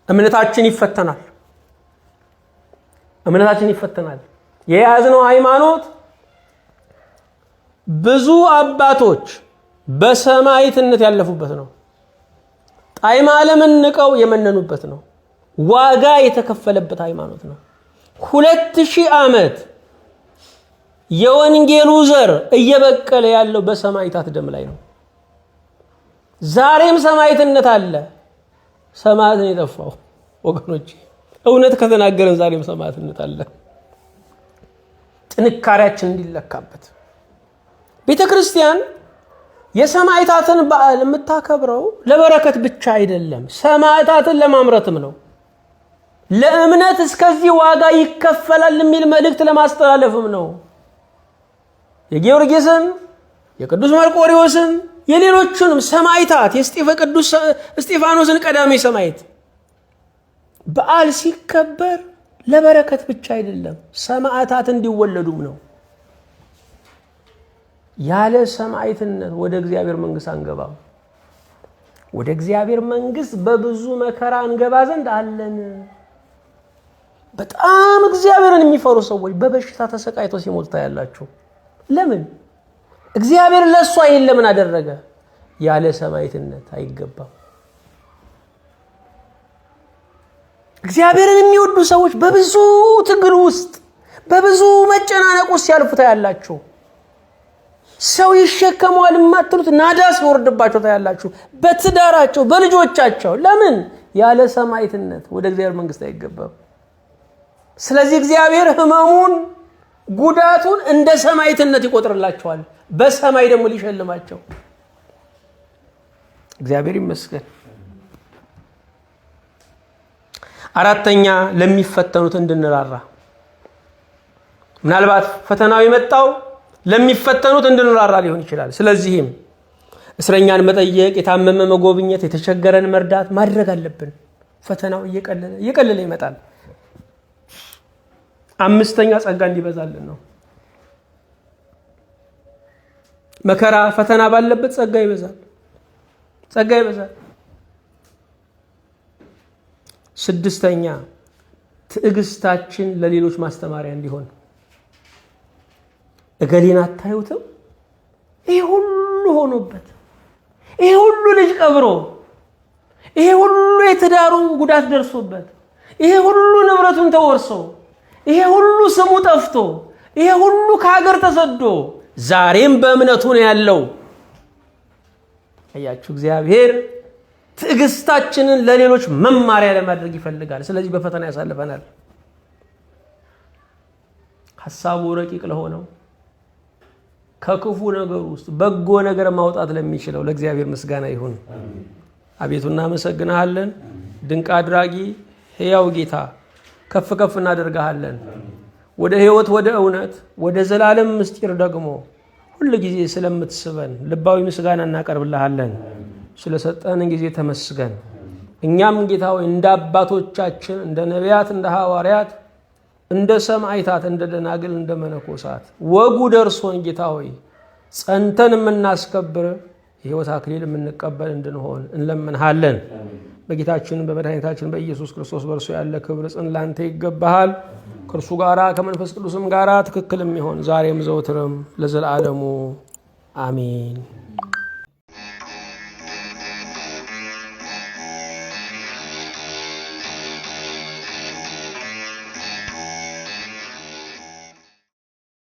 እምነታችን ይፈተናል። የያዝነው ሃይማኖት ብዙ አባቶች በሰማዕትነት ያለፉበት ነው። ጣዕመ ዓለምን ንቀው የመነኑበት ነው። ዋጋ የተከፈለበት ሃይማኖት ነው። 2000 ዓመት የወንጌሉ ዘር እየበቀለ ያለው በሰማዕታት ደም ላይ ነው። ዛሬም ሰማዕትነት አለ። ሰማዕት ነው የጠፋው ወገኖች። እውነት ከተናገረን ዛሬም ሰማዕትነት አለ። ጥንካሬያችን እንዲለካበት ቤተክርስቲያን የሰማዕታትን በዓል የምታከብረው ለበረከት ብቻ አይደለም፣ ሰማዕታትን ለማምረትም ነው። ለእምነት እስከዚህ ዋጋ ይከፈላል የሚል መልእክት ለማስተላለፍም ነው። የጊዮርጊስን፣ የቅዱስ መርቆሬዎስን፣ የሌሎቹንም ሰማዕታት ቅዱስ እስጢፋኖስን ቀዳሚ ሰማዕት በዓል ሲከበር ለበረከት ብቻ አይደለም፣ ሰማዕታት እንዲወለዱም ነው። ያለ ሰማዕትነት ወደ እግዚአብሔር መንግስት አንገባም። ወደ እግዚአብሔር መንግስት በብዙ መከራ እንገባ ዘንድ አለን። በጣም እግዚአብሔርን የሚፈሩ ሰዎች በበሽታ ተሰቃይተው ሲሞቱ ታያላችሁ። ለምን? እግዚአብሔር ለሷ ይሄን ለምን አደረገ? ያለ ሰማዕትነት አይገባም። እግዚአብሔርን የሚወዱ ሰዎች በብዙ ትግል ውስጥ በብዙ መጨናነቅ ውስጥ ያልፉ ታያላችሁ። ሰው ይሸከመዋል የማትሉት ናዳ ሲወርድባቸው ታያላችሁ። በትዳራቸው በልጆቻቸው። ለምን? ያለ ሰማዕትነት ወደ እግዚአብሔር መንግስት አይገባም። ስለዚህ እግዚአብሔር ህመሙን ጉዳቱን እንደ ሰማዕትነት ይቆጥርላቸዋል። በሰማይ ደግሞ ሊሸልማቸው። እግዚአብሔር ይመስገን። አራተኛ ለሚፈተኑት እንድንራራ። ምናልባት ፈተናው የመጣው ለሚፈተኑት እንድንራራ ሊሆን ይችላል። ስለዚህም እስረኛን መጠየቅ፣ የታመመ መጎብኘት፣ የተቸገረን መርዳት ማድረግ አለብን። ፈተናው እየቀለለ ይመጣል። አምስተኛ ጸጋ እንዲበዛልን ነው። መከራ ፈተና ባለበት ጸጋ ይበዛል። ስድስተኛ ትዕግስታችን ለሌሎች ማስተማሪያ እንዲሆን። እገሌን አታዩትም? ይሄ ሁሉ ሆኖበት፣ ይሄ ሁሉ ልጅ ቀብሮ፣ ይሄ ሁሉ የትዳሩ ጉዳት ደርሶበት፣ ይሄ ሁሉ ንብረቱን ተወርሶ፣ ይሄ ሁሉ ስሙ ጠፍቶ፣ ይሄ ሁሉ ከሀገር ተሰዶ ዛሬም በእምነቱ ነው ያለው። አያችሁ፣ እግዚአብሔር ትዕግስታችንን ለሌሎች መማሪያ ለማድረግ ይፈልጋል። ስለዚህ በፈተና ያሳልፈናል። ሐሳቡ ረቂቅ ለሆነው ከክፉ ነገር ውስጥ በጎ ነገር ማውጣት ለሚችለው ለእግዚአብሔር ምስጋና ይሁን። አቤቱ እናመሰግናለን። ድንቅ አድራጊ ሕያው ጌታ ከፍ ከፍ እናደርጋለን። ወደ ሕይወት፣ ወደ እውነት፣ ወደ ዘላለም ምስጢር ደግሞ ሁሉ ጊዜ ስለምትስበን ልባዊ ምስጋና እናቀርብልሃለን። ስለሰጠን ጊዜ ተመስገን። እኛም ጌታ ሆይ እንደ አባቶቻችን እንደ ነቢያት፣ እንደ ሐዋርያት፣ እንደ ሰማዕታት፣ እንደ ደናግል፣ እንደ መነኮሳት ወጉ ደርሶን ጌታ ሆይ ጸንተን የምናስከብር የሕይወት አክሊል የምንቀበል እንድንሆን እንለምንሃለን። በጌታችን በመድኃኒታችን በኢየሱስ ክርስቶስ በእርሱ ያለ ክብር ጽን ላንተ ይገባሃል። ከእርሱ ጋራ ከመንፈስ ቅዱስም ጋራ ትክክል የሚሆን ዛሬም ዘውትርም ለዘላለሙ አሜን።